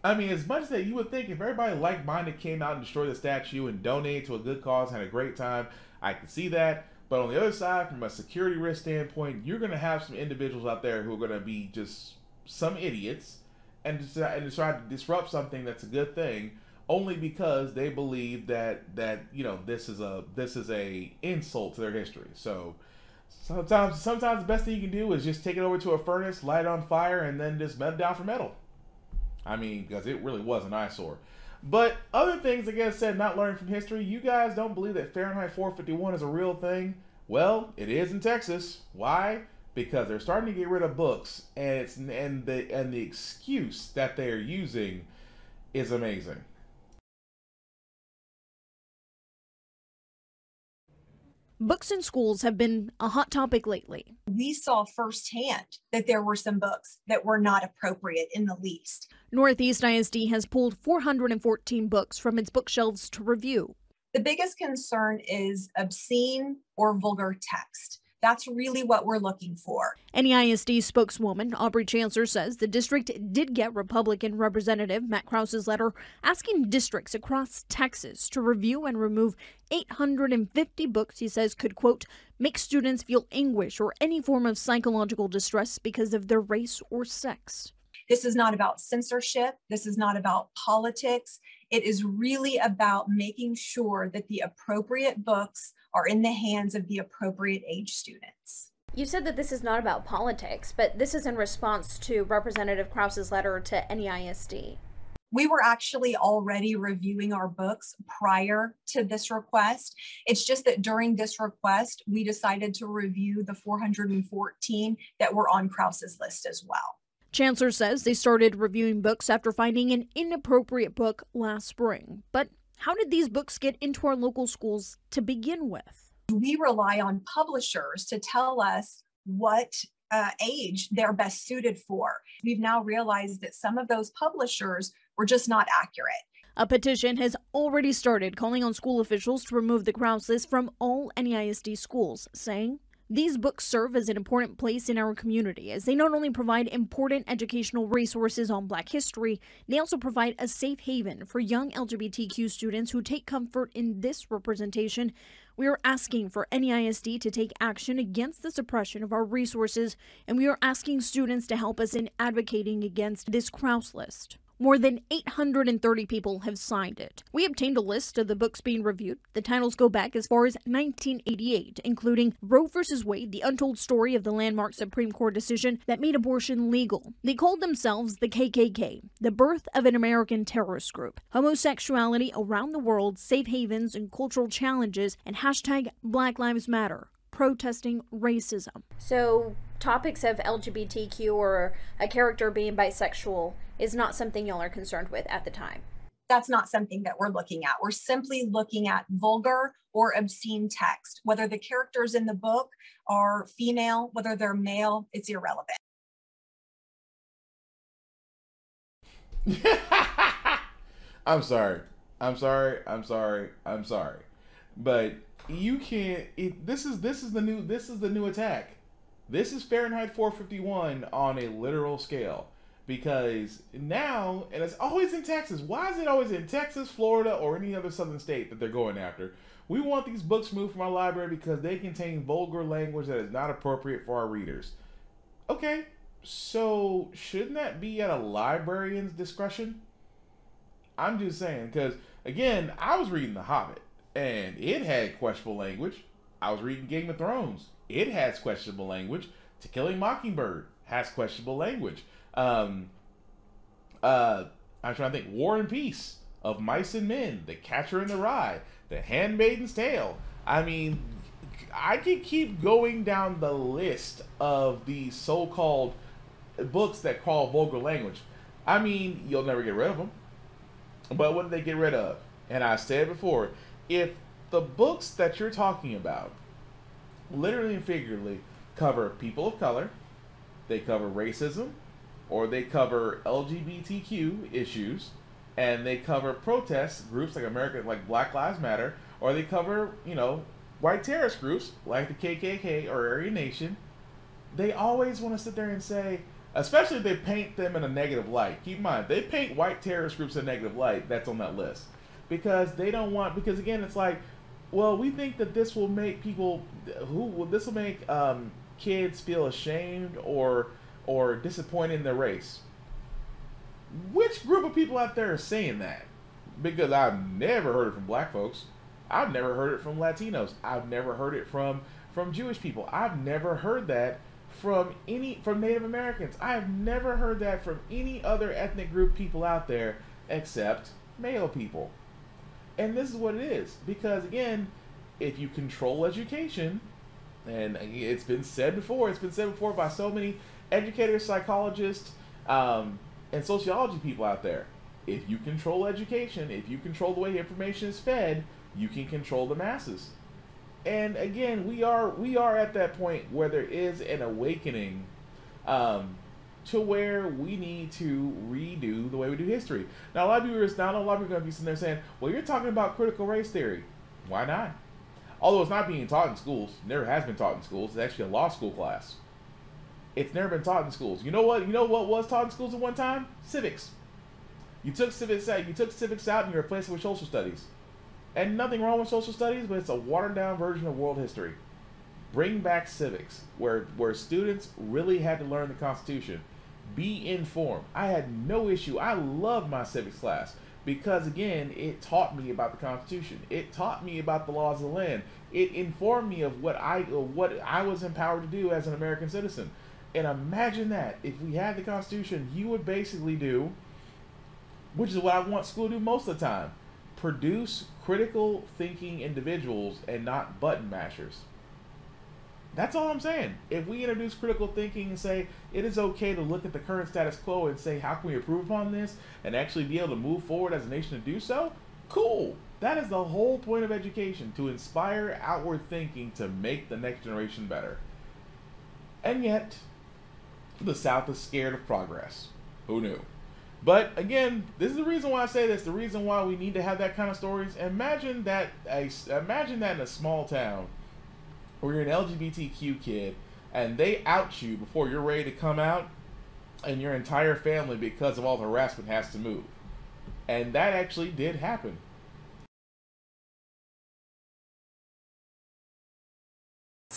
S2: I mean, as much as that you would think if everybody like-minded came out and destroyed the statue and donated to a good cause, had a great time, I could see that. But on the other side, from a security risk standpoint, you're going to have some individuals out there who are going to be just some idiots and try to disrupt something that's a good thing, only because they believe that this is a insult to their history. So sometimes the best thing you can do is just take it over to a furnace, light it on fire, and then just melt it down for metal. I mean, because it really was an eyesore. But other things, like I said, not learning from history. You guys don't believe that Fahrenheit 451 is a real thing? Well, it is in Texas. Why? Because they're starting to get rid of books, and the excuse that they are using is amazing.
S18: Books in schools have been a hot topic lately.
S19: We saw firsthand that there were some books that were not appropriate in the least.
S18: Northeast ISD has pulled 414 books from its bookshelves to review.
S19: The biggest concern is obscene or vulgar text. That's really what we're looking for.
S18: NEISD spokeswoman Aubrey Chancellor says the district did get Republican Representative Matt Krause's letter asking districts across Texas to review and remove 850 books he says could, quote, make students feel anguish or any form of psychological distress because of their race or sex.
S19: This is not about censorship. This is not about politics. It is really about making sure that the appropriate books are in the hands of the appropriate age students.
S18: You said that this is not about politics, but this is in response to Representative Krause's letter to NEISD.
S19: We were actually already reviewing our books prior to this request. It's just that during this request, we decided to review the 414 that were on Krause's list as well.
S18: Chancellor says they started reviewing books after finding an inappropriate book last spring. But how did these books get into our local schools to begin with?
S19: We rely on publishers to tell us what age they're best suited for. We've now realized that some of those publishers were just not accurate.
S18: A petition has already started calling on school officials to remove the Krause list from all NEISD schools, saying, these books serve as an important place in our community as they not only provide important educational resources on Black history, they also provide a safe haven for young LGBTQ students who take comfort in this representation. We are asking for NEISD to take action against the suppression of our resources, and we are asking students to help us in advocating against this Krause list. More than 830 people have signed it. We obtained a list of the books being reviewed. The titles go back as far as 1988, including Roe v. Wade, the untold story of the landmark Supreme Court decision that made abortion legal. They called themselves the KKK, the birth of an American terrorist group, homosexuality around the world, safe havens and cultural challenges, and hashtag Black Lives Matter, protesting racism. So topics of LGBTQ or a character being bisexual is not something y'all are concerned with at the time.
S19: That's not something that we're looking at. We're simply looking at vulgar or obscene text. Whether the characters in the book are female, whether they're male, it's irrelevant.
S2: I'm sorry. But you can't. This is the new attack. This is Fahrenheit 451 on a literal scale. Because now, and it's always in Texas. Why is it always in Texas, Florida, or any other southern state that they're going after? We want these books moved from our library because they contain vulgar language that is not appropriate for our readers. Okay, so shouldn't that be at a librarian's discretion? I'm just saying, because, again, I was reading The Hobbit, and it had questionable language. I was reading Game of Thrones. It has questionable language. To Kill a Mockingbird has questionable language. I'm trying to think. War and Peace, Of Mice and Men, The Catcher in the Rye, The Handmaid's Tale. I mean, I could keep going down the list of these so-called books that call vulgar language. I mean, you'll never get rid of them. But what do they get rid of? And I said before, if the books that you're talking about, literally and figuratively, cover people of color, they cover racism, or they cover LGBTQ issues, and they cover protest groups like Black Lives Matter, or they cover, white terrorist groups like the KKK or Aryan Nation, they always want to sit there and say, especially if they paint them in a negative light. Keep in mind, they paint white terrorist groups in a negative light, that's on that list. Because they don't want, because again, it's like, well, we think that this will make this will make kids feel ashamed or disappointed in their race. Which group of people out there are saying that? Because I've never heard it from black folks. I've never heard it from Latinos. I've never heard it from Jewish people. I've never heard that from Native Americans. I've never heard that from any other ethnic group people out there except male people. And this is what it is. Because again, if you control education, and it's been said before by so many educators, psychologists, and sociology people out there. If you control education, if you control the way information is fed, you can control the masses. And again, we are at that point where there is an awakening to where we need to redo the way we do history. Now, a lot of people are going to be sitting there saying, well, you're talking about critical race theory. Why not? Although it's not being taught in schools, never has been taught in schools. It's actually a law school class. It's never been taught in schools. You know what? You know what was taught in schools at one time? Civics. You took civics out. You took civics out and you replaced it with social studies. And nothing wrong with social studies, but it's a watered down version of world history. Bring back civics, where students really had to learn the Constitution. Be informed. I had no issue. I loved my civics class because, again, it taught me about the Constitution. It taught me about the laws of the land. It informed me of what I was empowered to do as an American citizen. And imagine that if we had the Constitution, you would basically do, which is what I want school to do most of the time, produce critical thinking individuals and not button mashers. That's all I'm saying. If we introduce critical thinking and say it is okay to look at the current status quo and say how can we improve upon this and actually be able to move forward as a nation to do so, cool. That is the whole point of education, to inspire outward thinking to make the next generation better. And yet, the South is scared of progress. Who knew? But again, this is the reason why I say this. The reason why we need to have that kind of stories. Imagine that in a small town where you're an LGBTQ kid and they out you before you're ready to come out, and your entire family, because of all the harassment, has to move. And that actually did happen.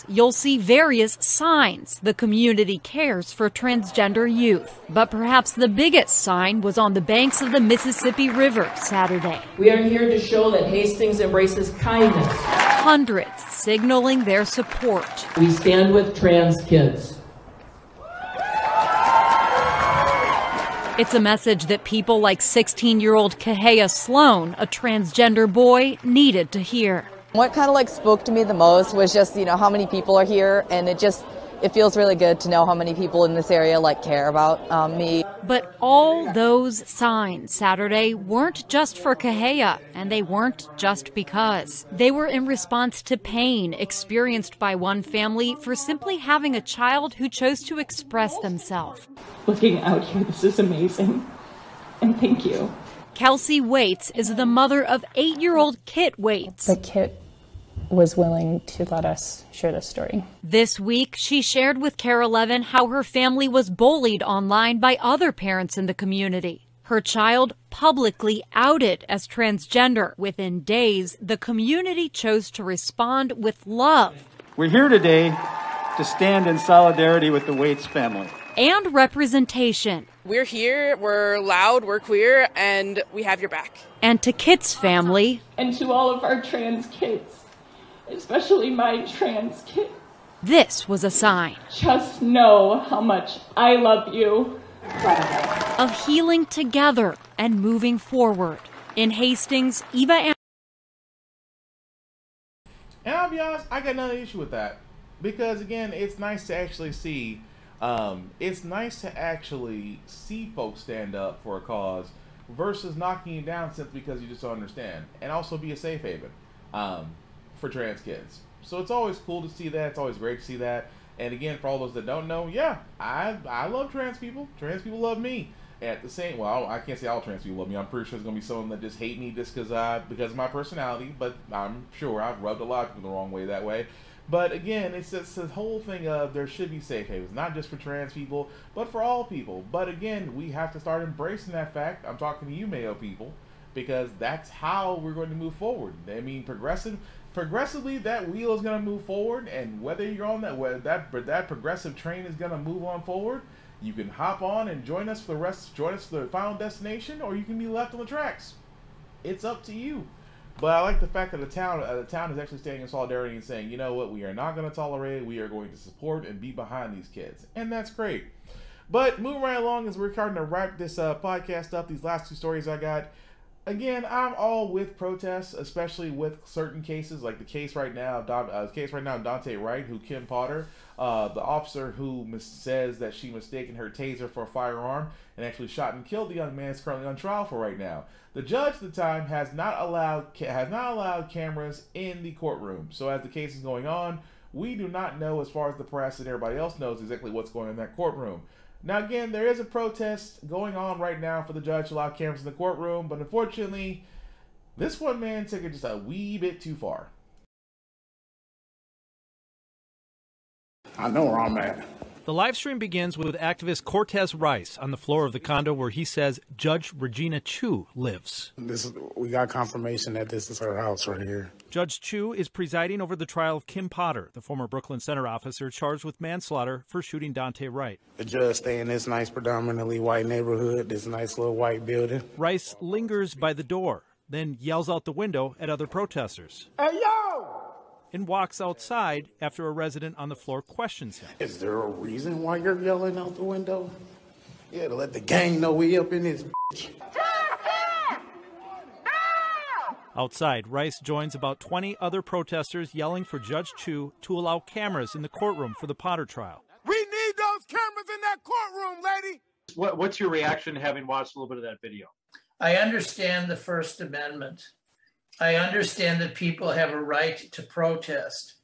S20: You'll see various signs the community cares for transgender youth. But perhaps the biggest sign was on the banks of the Mississippi River Saturday.
S21: We are here to show that Hastings embraces kindness.
S20: Hundreds signaling their support.
S21: We stand with trans kids.
S20: It's a message that people like 16-year-old Kahea Sloan, a transgender boy, needed to hear.
S22: What kind of spoke to me the most was just, how many people are here, and it feels really good to know how many people in this area care about me.
S20: But all those signs Saturday weren't just for Kahea, and they weren't just because. They were in response to pain experienced by one family for simply having a child who chose to express themselves.
S23: Looking out here, this is amazing, and thank you.
S20: Kelsey Waits is the mother of 8-year-old Kit Waits.
S24: The Kit was willing to let us share this story.
S20: This week, she shared with KARE 11 how her family was bullied online by other parents in the community. Her child publicly outed as transgender. Within days, the community chose to respond with love.
S25: We're here today to stand in solidarity with the Waits family.
S20: And representation.
S26: We're here, we're loud, we're queer, and we have your back.
S20: And to Kit's family.
S23: And to all of our trans kids, especially my trans kid.
S20: This was a sign.
S23: Just know how much I love you.
S20: Of healing together and moving forward. In Hastings, Eva
S2: and I'll be honest, I got another issue with that. Because again, it's nice to actually see folks stand up for a cause versus knocking you down simply because you just don't understand. And also be a safe haven for trans kids. So it's always cool to see that. It's always great to see that. And again, for all those that don't know, yeah, I love trans people. Trans people love me. At the same, well, I can't say all trans people love me. I'm pretty sure there's gonna be some that just hate me just because of my personality. But I'm sure I've rubbed a lot of people the wrong way that way. But again, it's the whole thing of there should be safe havens, not just for trans people, but for all people. But again, we have to start embracing that fact. I'm talking to you, Mayo people, because that's how we're going to move forward. I mean, progressively, that wheel is going to move forward, and whether you're on that progressive train is going to move on forward, you can hop on and join us for the final destination, or you can be left on the tracks. It's up to you. But I like the fact that the town is actually standing in solidarity and saying, you know what, we are not going to tolerate it. We are going to support and be behind these kids. And that's great. But moving right along as we're starting to wrap this podcast up, these last two stories I got. Again, I'm all with protests, especially with certain cases, like the case right now of Dante Wright, who Kim Potter, the officer who says that she mistaken her taser for a firearm and actually shot and killed the young man, is currently on trial for right now. The judge at the time has not allowed cameras in the courtroom. So as the case is going on, we do not know, as far as the press and everybody else knows, exactly what's going on in that courtroom. Now, again, there is a protest going on right now for the judge to allow cameras in the courtroom, but unfortunately, this one man took it just a wee bit too far.
S1: I know where I'm at.
S3: The live stream begins with activist Cortez Rice on the floor of the condo where he says Judge Regina Chu lives.
S1: We got confirmation that this is her house right here.
S3: Judge Chu is presiding over the trial of Kim Potter, the former Brooklyn Center officer charged with manslaughter for shooting Dante Wright.
S1: The judge stay in this nice, predominantly white neighborhood, this nice little white building.
S3: Rice lingers by the door, then yells out the window at other protesters.
S1: Hey, yo!
S3: And walks outside after a resident on the floor questions him.
S1: Is there a reason why you're yelling out the window? Yeah, to let the gang know we up in this bitch.
S3: Outside, Rice joins about 20 other protesters yelling for Judge Chu to allow cameras in the courtroom for the Potter trial.
S1: We need those cameras in that courtroom, lady!
S4: What's your reaction having watched a little bit of that video?
S5: I understand the First Amendment. I understand that people have a right to protest,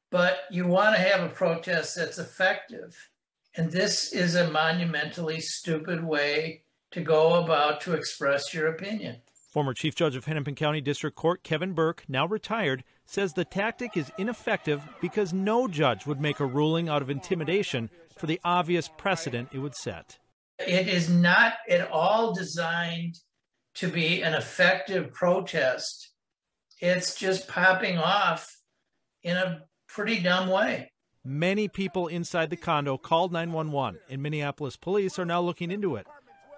S5: but you want to have a protest that's effective. And this is a monumentally stupid way to go about to express your opinion.
S3: Former Chief Judge of Hennepin County District Court Kevin Burke, now retired, says the tactic is ineffective because no judge would make a ruling out of intimidation for the obvious precedent it would set.
S5: It is not at all designed to be an effective protest. It's just popping off in a pretty dumb way.
S3: Many people inside the condo called 911, and Minneapolis police are now looking into it.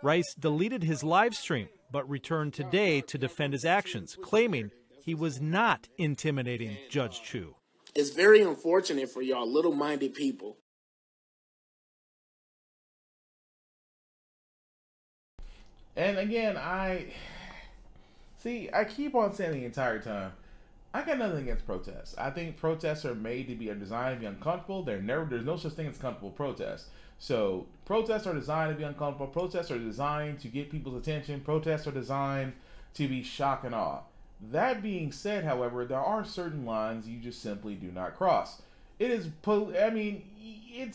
S3: Rice deleted his live stream, but returned today to defend his actions, claiming he was not intimidating Judge Chu.
S1: It's very unfortunate for y'all little-minded people.
S2: And again, I keep on saying the entire time, I got nothing against protests. I think protests are made to be designed to be uncomfortable. There's no such thing as comfortable protests. So protests are designed to be uncomfortable. Protests are designed to get people's attention. Protests are designed to be shock and awe. That being said, however, there are certain lines you just simply do not cross. It's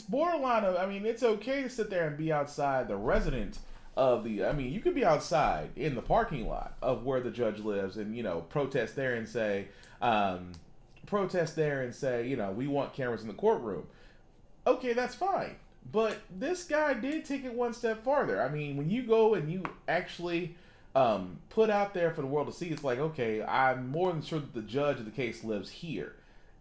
S2: borderline of, it's okay to sit there and be outside the resident of the, you could be outside in the parking lot of where the judge lives and, protest there and say, we want cameras in the courtroom. Okay, that's fine. But this guy did take it one step farther. When you go and you actually put out there for the world to see, it's like, okay, I'm more than sure that the judge of the case lives here.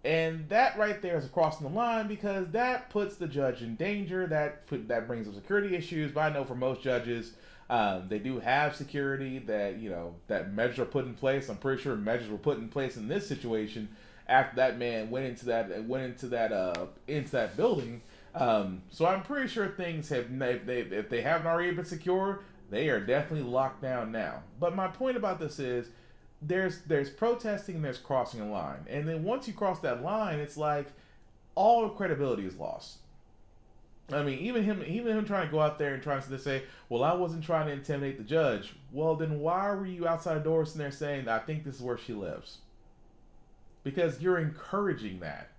S2: And that right there is crossing the line because that puts the judge in danger. That brings up security issues. But I know for most judges, they do have security that measures are put in place. I'm pretty sure measures were put in place in this situation after that man went into that building. So I'm pretty sure things if they haven't already been secured, they are definitely locked down now. But my point about this is, there's protesting and there's crossing a line. And then once you cross that line, it's like all credibility is lost. Even him trying to go out there and trying to say, well, I wasn't trying to intimidate the judge. Well, then why were you outside the door sitting there saying, I think this is where she lives? Because you're encouraging that.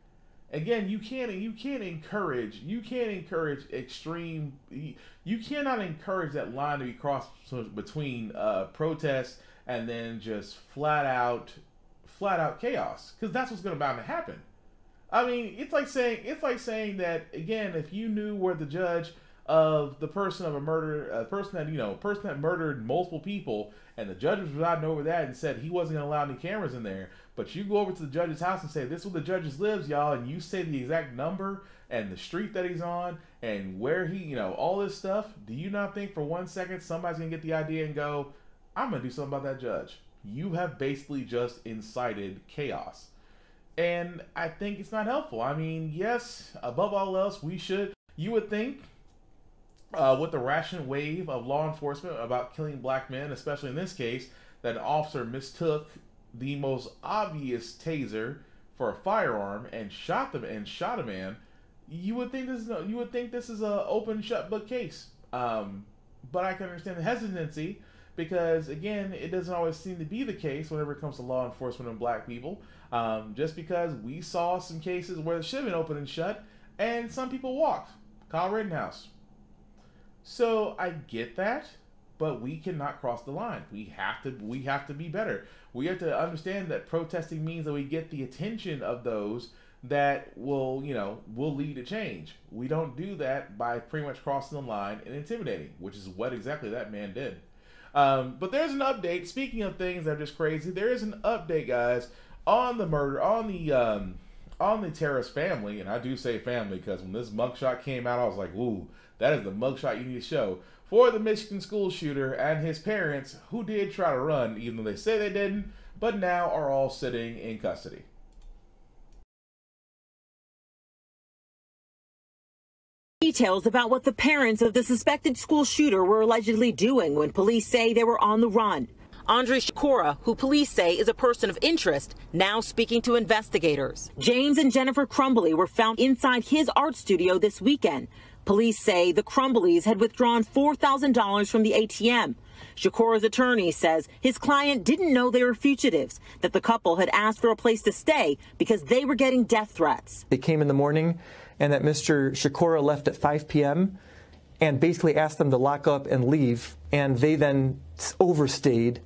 S2: Again, you cannot encourage that line to be crossed between protest and then just flat out chaos, because that's what's bound to happen. It's like saying that, again, if you knew where the judge of the person of a person that murdered multiple people, and the judge was residing over that and said he wasn't going to allow any cameras in there, but you go over to the judge's house and say, this is where the judge lives, y'all, and you say the exact number and the street that he's on and where he, all this stuff, do you not think for 1 second somebody's going to get the idea and go, I'm going to do something about that judge? You have basically just incited chaos. And I think it's not helpful. Yes, above all else, you would think, with the rational wave of law enforcement about killing black men, especially in this case, that an officer mistook the most obvious taser for a firearm and shot a man. You would think this is a open shut book case. But I can understand the hesitancy, because again, it doesn't always seem to be the case whenever it comes to law enforcement and black people. Just because we saw some cases where it should have been open and shut, and some people walked. Kyle Rittenhouse. So I get that, but we cannot cross the line. We have to be better. We have to understand that protesting means that we get the attention of those that will lead to change. We don't do that by pretty much crossing the line and intimidating, which is what exactly that man did. But there's an update. Speaking of things that are just crazy, there is an update, guys, on the murder, on the terrorist family, and I do say family because when this mugshot came out, I was like, ooh, that is the mugshot you need to show for the Michigan school shooter and his parents, who did try to run, even though they say they didn't, but now are all sitting in custody.
S6: Details about what the parents of the suspected school shooter were allegedly doing when police say they were on the run. Andre Shakura, who police say is a person of interest, now speaking to investigators. James and Jennifer Crumbly were found inside his art studio this weekend. Police say the Crumblies had withdrawn $4,000 from the ATM. Shakura's attorney says his client didn't know they were fugitives, that the couple had asked for a place to stay because they were getting death threats.
S7: They came in the morning and that Mr. Shakura left at 5 p.m. and basically asked them to lock up and leave, and they then overstayed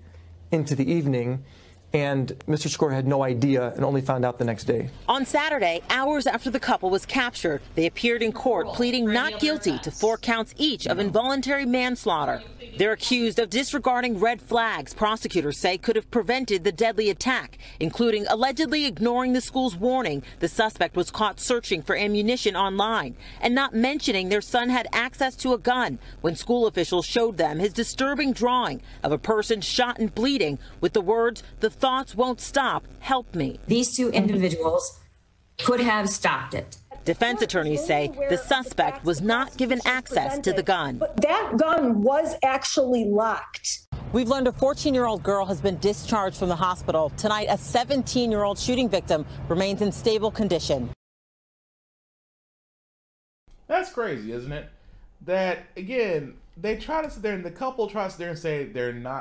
S7: into the evening, and Mr. Shakura had no idea and only found out the next day.
S6: On Saturday, hours after the couple was captured, they appeared in court pleading not guilty to 4 counts each of involuntary manslaughter. They're accused of disregarding red flags prosecutors say could have prevented the deadly attack, including allegedly ignoring the school's warning the suspect was caught searching for ammunition online, and not mentioning their son had access to a gun when school officials showed them his disturbing drawing of a person shot and bleeding with the words, "The thoughts won't stop, help me."
S8: These 2 individuals could have stopped it.
S6: Defense attorneys say the suspect was not given access to the gun.
S9: But that gun was actually locked.
S6: We've learned a 14-year-old girl has been discharged from the hospital. Tonight, a 17-year-old shooting victim remains in stable condition.
S2: That's crazy, isn't it? That, again, they try to sit there, and the couple tries to sit there and say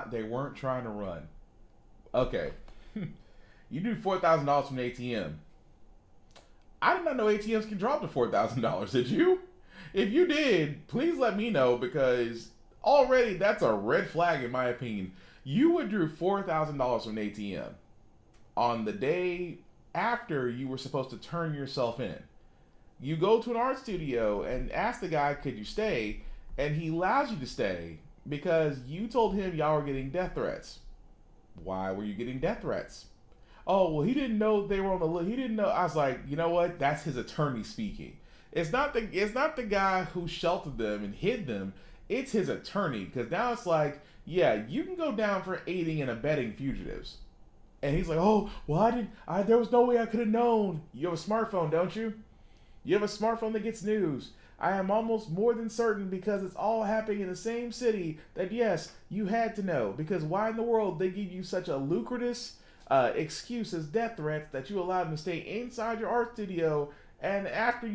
S2: they weren't trying to run. Okay. You do $4,000 from the ATM. I did not know ATMs can drop to $4,000, did you? If you did, please let me know, because already that's a red flag in my opinion. You withdrew $4,000 from an ATM on the day after you were supposed to turn yourself in. You go to an art studio and ask the guy, could you stay? And he allows you to stay because you told him y'all were getting death threats. Why were you getting death threats? Oh, well, he didn't know they were on the list. He didn't know. I was like, you know what? That's his attorney speaking. It's not the guy who sheltered them and hid them. It's his attorney, because now it's like, yeah, you can go down for aiding and abetting fugitives. And he's like, oh, well, there was no way I could have known. You have a smartphone, don't you? You have a smartphone that gets news. I am almost more than certain, because it's all happening in the same city, that yes, you had to know. Because why in the world they give you such a lucrative excuse as death threats that you allowed them to stay inside your art studio, and after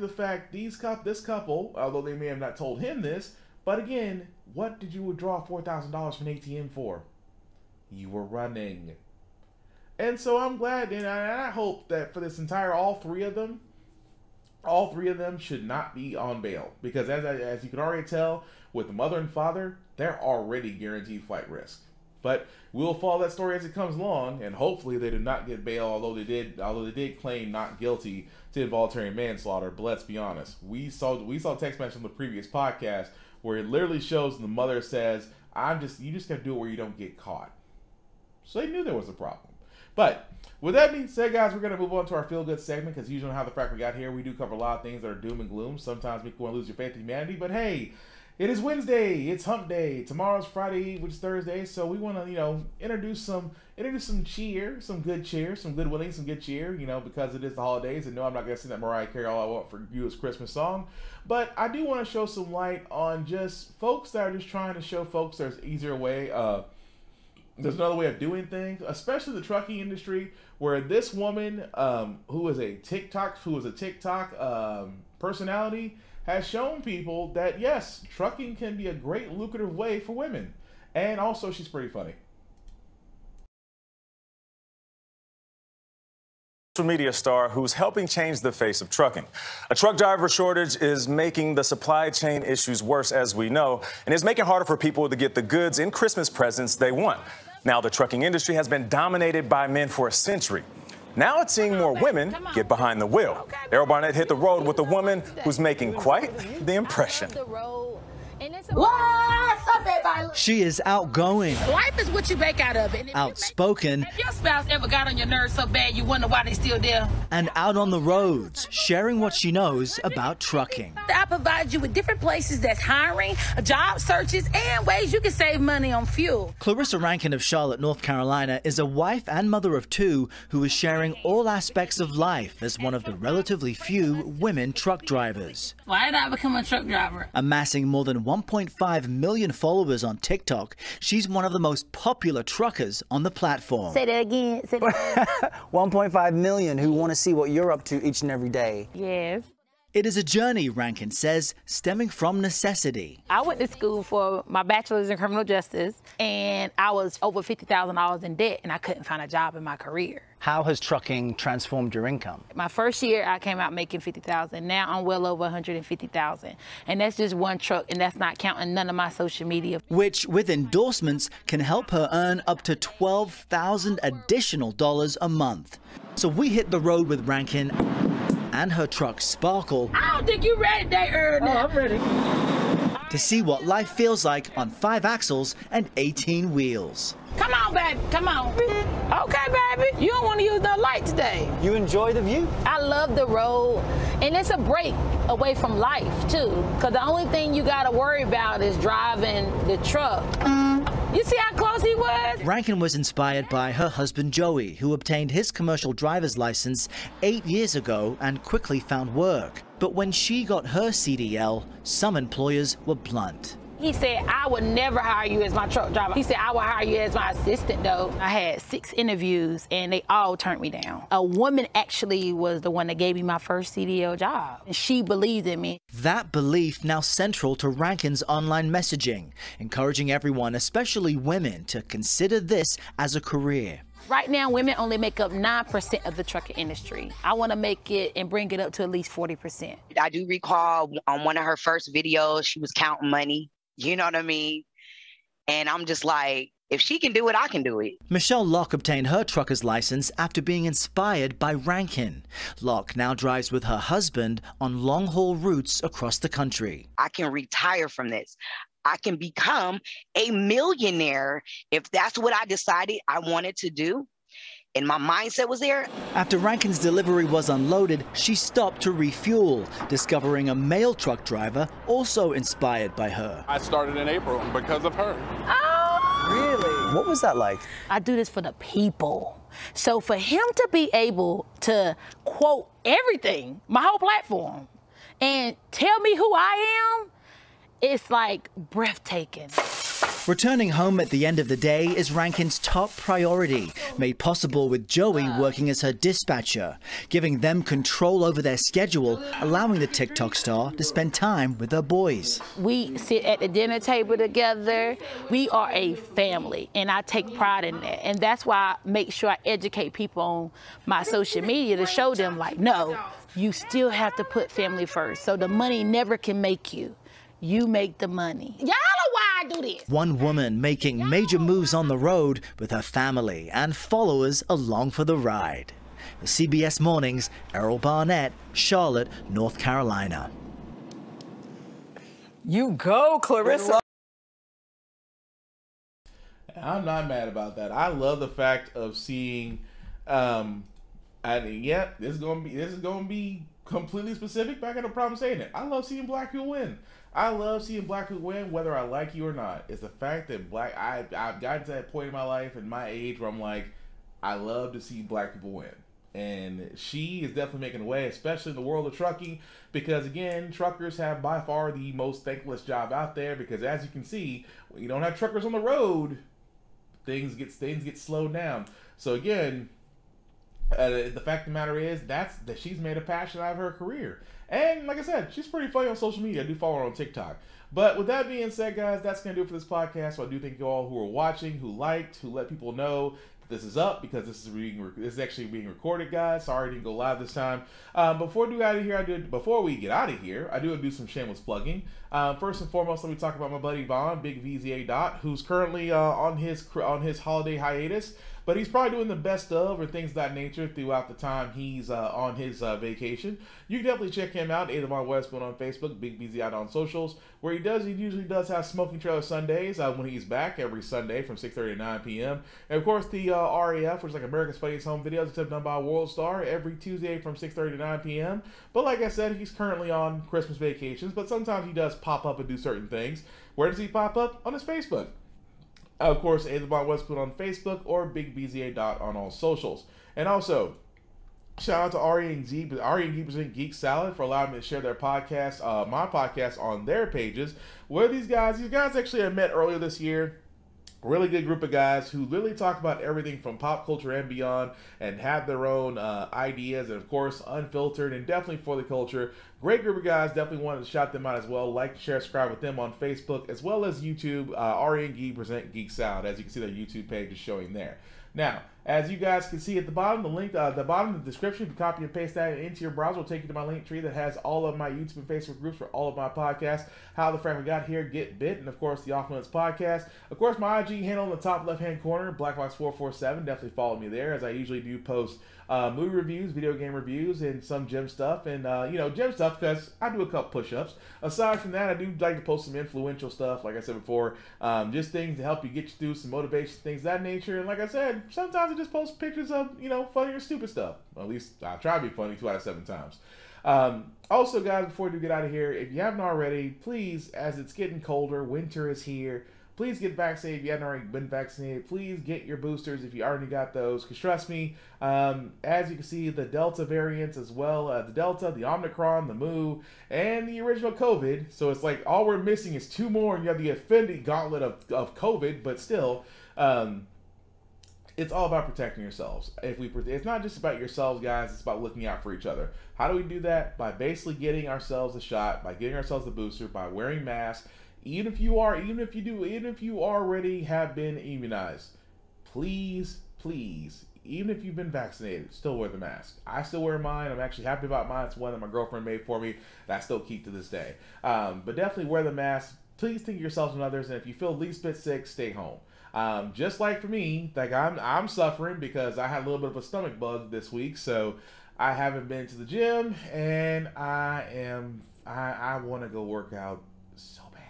S2: the fact, this couple, although they may have not told him this, but again, what did you withdraw $4,000 from an ATM for? You were running. And so I'm glad, and I hope that for this entire, all three of them should not be on bail, because as you can already tell, with the mother and father, they're already guaranteed flight risk. But we'll follow that story as it comes along, and hopefully they did not get bail, although they did claim not guilty to involuntary manslaughter. But let's be honest, we saw text message from the previous podcast where it literally shows the mother says, you just gotta do it where you don't get caught. So they knew there was a problem. But with that being said, guys, we're going to move on to our feel-good segment, because usually on How the Frack we got here, we do cover a lot of things that are doom and gloom. Sometimes we want to lose your faith in humanity, but hey, it is Wednesday, it's hump day, tomorrow's Friday, which is Thursday, so we want to, introduce some cheer, some good willing, some good cheer, because it is the holidays, and no, I'm not going to sing that Mariah Carey All I Want for You Is Christmas song, but I do want to show some light on just folks that are just trying to show folks there's an easier way, there's another way of doing things, especially the trucking industry, where this woman, who is a TikTok personality, has shown people that yes, trucking can be a great lucrative way for women, and also she's pretty funny.
S10: Social media star who's helping change the face of trucking. A truck driver shortage is making the supply chain issues worse, as we know, and is making it harder for people to get the goods and Christmas presents they want. Now, the trucking industry has been dominated by men for a century. Now it's seeing more women get behind the wheel. Errol Barnett hit the road with a woman who's making quite the impression.
S11: What's up, everybody?
S12: She is outgoing,
S11: Life is what you make out of it.
S12: outspoken,
S11: If your spouse ever got on your nerves so bad you wonder why they still there,
S12: and out on the roads, sharing what she knows about trucking.
S11: I provide you with different places that's hiring, job searches, and ways you can save money on fuel.
S12: Clarissa Rankin of Charlotte, North Carolina, is a wife and mother of two who is sharing all aspects of life as one of the relatively few women truck drivers.
S11: Why did I become a truck driver?
S12: Amassing more than 1.5 million followers on TikTok, she's one of the most popular truckers on the platform.
S11: Say that again. Say that again.
S13: 1.5 million who want to see what you're up to each and every day.
S11: Yes.
S12: It is a journey, Rankin says, stemming from necessity.
S11: I went to school for my bachelor's in criminal justice, and I was over $50,000 in debt, and I couldn't find a job in my career.
S13: How has trucking transformed your income?
S11: My first year, I came out making $50,000. Now I'm well over $150,000, and that's just one truck, and that's not counting none of my social media.
S12: Which, with endorsements, can help her earn up to $12,000 additional dollars a month. So we hit the road with Rankin and her truck Sparkle.
S11: I don't think you're ready today, Earl. Oh, I'm ready.
S12: To see what life feels like on 5 axles and 18 wheels.
S11: Come on, baby. Come on. Okay, baby. You don't want to use the light today.
S13: You enjoy the view?
S11: I love the road, and it's a break away from life, too, because the only thing you got to worry about is driving the truck. You see how close he was?
S12: Rankin was inspired by her husband Joey, who obtained his commercial driver's license 8 years ago and quickly found work. But when she got her CDL, some employers were blunt.
S11: He said, I would never hire you as my truck driver. He said, I will hire you as my assistant, though. I had 6 interviews, and they all turned me down. A woman actually was the one that gave me my first CDL job, and she believed in me.
S12: That belief now central to Rankin's online messaging, encouraging everyone, especially women, to consider this as a career.
S11: Right now, women only make up 9% of the trucking industry. I want to make it and bring it up to at least 40%.
S14: I do recall on one of her first videos, she was counting money. You know what I mean? And I'm just like, if she can do it, I can do it.
S12: Michelle Locke obtained her trucker's license after being inspired by Rankin. Locke now drives with her husband on long-haul routes across the country.
S14: I can retire from this. I can become a millionaire if that's what I decided I wanted to do. And my mindset was there.
S12: After Rankin's delivery was unloaded, she stopped to refuel, discovering a male truck driver also inspired by her.
S15: I started in April because of her.
S11: Oh!
S13: Really? What was that like?
S11: I do this for the people. So for him to be able to quote everything, my whole platform, and tell me who I am, it's like breathtaking.
S12: Returning home at the end of the day is Rankin's top priority, made possible with Joey working as her dispatcher, giving them control over their schedule, allowing the TikTok star to spend time with her boys.
S11: We sit at the dinner table together. We are a family, and I take pride in that. And that's why I make sure I educate people on my social media to show them, like, no, you still have to put family first. So the money never can make you. You make the money. Y'all know why I do this.
S12: One woman making major moves on the road with her family and followers along for the ride. The CBS Mornings, Errol Barnett, Charlotte, North Carolina.
S16: You go, Clarissa.
S2: I'm not mad about that. I love the fact of seeing, this is gonna be completely specific, but I got no problem saying it. I love seeing black people win. I love seeing black people win, whether I like you or not. It's the fact that I've gotten to that point in my life and my age where I'm like, I love to see black people win. And she is definitely making a way, especially in the world of trucking, because again, truckers have by far the most thankless job out there, because as you can see, when you don't have truckers on the road, things get slowed down. So again, the fact of the matter is that she's made a passion out of her career. And like I said, she's pretty funny on social media. I do follow her on TikTok. But with that being said, guys, that's going to do it for this podcast. So I do thank you all who are watching, who liked, who let people know that this is up, because this is actually being recorded, guys. Sorry it didn't go live this time. Before we get out of here, I do do some shameless plugging. First and foremost, let me talk about my buddy Vaughn, Big VZA Dot, who's currently on his holiday hiatus. but he's probably doing the best of or things of that nature throughout the time he's on his vacation. You can definitely check him out, Adamon Westwood on Facebook, Big BZ out on socials, where he usually does have Smoking Trailer Sundays when he's back every Sunday from 6:30 to 9 p.m. And of course the RAF, which is like America's Funniest Home Videos, except done by World Star, every Tuesday from 6:30 to 9 p.m. But like I said, he's currently on Christmas vacations, but sometimes he does pop up and do certain things. Where does he pop up? On his Facebook. Of course, Adamon Westwood on Facebook or Big BZA on all socials. And also, shout out to Ari and G present Geek Salad for allowing me to share their podcast, my podcast, on their pages. Where these guys actually I met earlier this year. Really good group of guys who really talk about everything from pop culture and beyond and have their own ideas and, of course, unfiltered and definitely for the culture. Great group of guys. Definitely wanted to shout them out as well. Like, share, subscribe with them on Facebook as well as YouTube. Ari and Gee present Geek Salad. As you can see, their YouTube page is showing there. Now, as you guys can see at the bottom, the link, the bottom of the description, you can copy and paste that into your browser. Will take you to my link tree that has all of my YouTube and Facebook groups for all of my podcasts. How the Frack We Got Here, Get Bit, and of course the Off Limits podcast. Of course, my IG handle in the top left-hand corner, Blackbox447. Definitely follow me there, as I usually do post movie reviews, video game reviews, and some gym stuff. And gym stuff because I do a couple push-ups. Aside from that, I do like to post some influential stuff, like I said before, just things to help you get you through some motivation, things of that nature. And like I said, sometimes I just post pictures of funny or stupid stuff. Well, at least I try to be funny 2 out of 7 times. Also, guys, before we do get out of here, if you haven't already, please, as it's getting colder, winter is here, please get vaccinated if you haven't already been vaccinated. Please get your boosters if you already got those. Because trust me, as you can see, the Delta variants as well, the Delta, the Omicron, the Mu, and the original COVID. So it's like all we're missing is 2 more, and you have the offended gauntlet of COVID, but still, it's all about protecting yourselves. It's not just about yourselves, guys. It's about looking out for each other. How do we do that? By basically getting ourselves a shot, by getting ourselves a booster, by wearing masks. Even if you already have been immunized, please, even if you've been vaccinated, still wear the mask. I still wear mine. I'm actually happy about mine. It's one that my girlfriend made for me that I still keep to this day. But definitely wear the mask. Please think of yourselves and others. And if you feel least bit sick, stay home. Just like for me, like I'm suffering because I had a little bit of a stomach bug this week, so I haven't been to the gym, and I want to go work out so bad.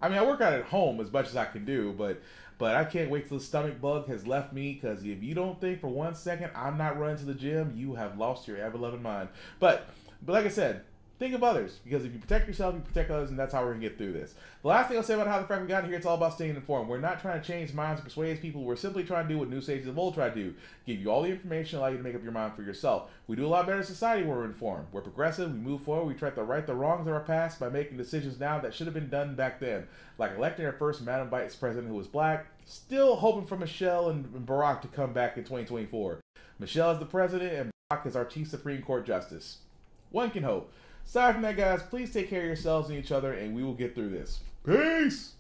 S2: I mean, I work out at home as much as I can do, but I can't wait till the stomach bug has left me, because if you don't think for 1 second I'm not running to the gym, you have lost your ever-loving mind. But like I said, think of others, because if you protect yourself, you protect others, and that's how we're going to get through this. The last thing I'll say about How the Frack We Got Here, it's all about staying informed. We're not trying to change minds or persuade people. We're simply trying to do what news stations of old try to do. Give you all the information, allow you to make up your mind for yourself. We do a lot better in society when we're informed. We're progressive, we move forward, we try to right the wrongs of our past by making decisions now that should have been done back then. Like electing our first Madam Vice President who was black, still hoping for Michelle and Barack to come back in 2024. Michelle is the president, and Barack is our Chief Supreme Court Justice. One can hope. Aside from that, guys, please take care of yourselves and each other, and we will get through this. Peace!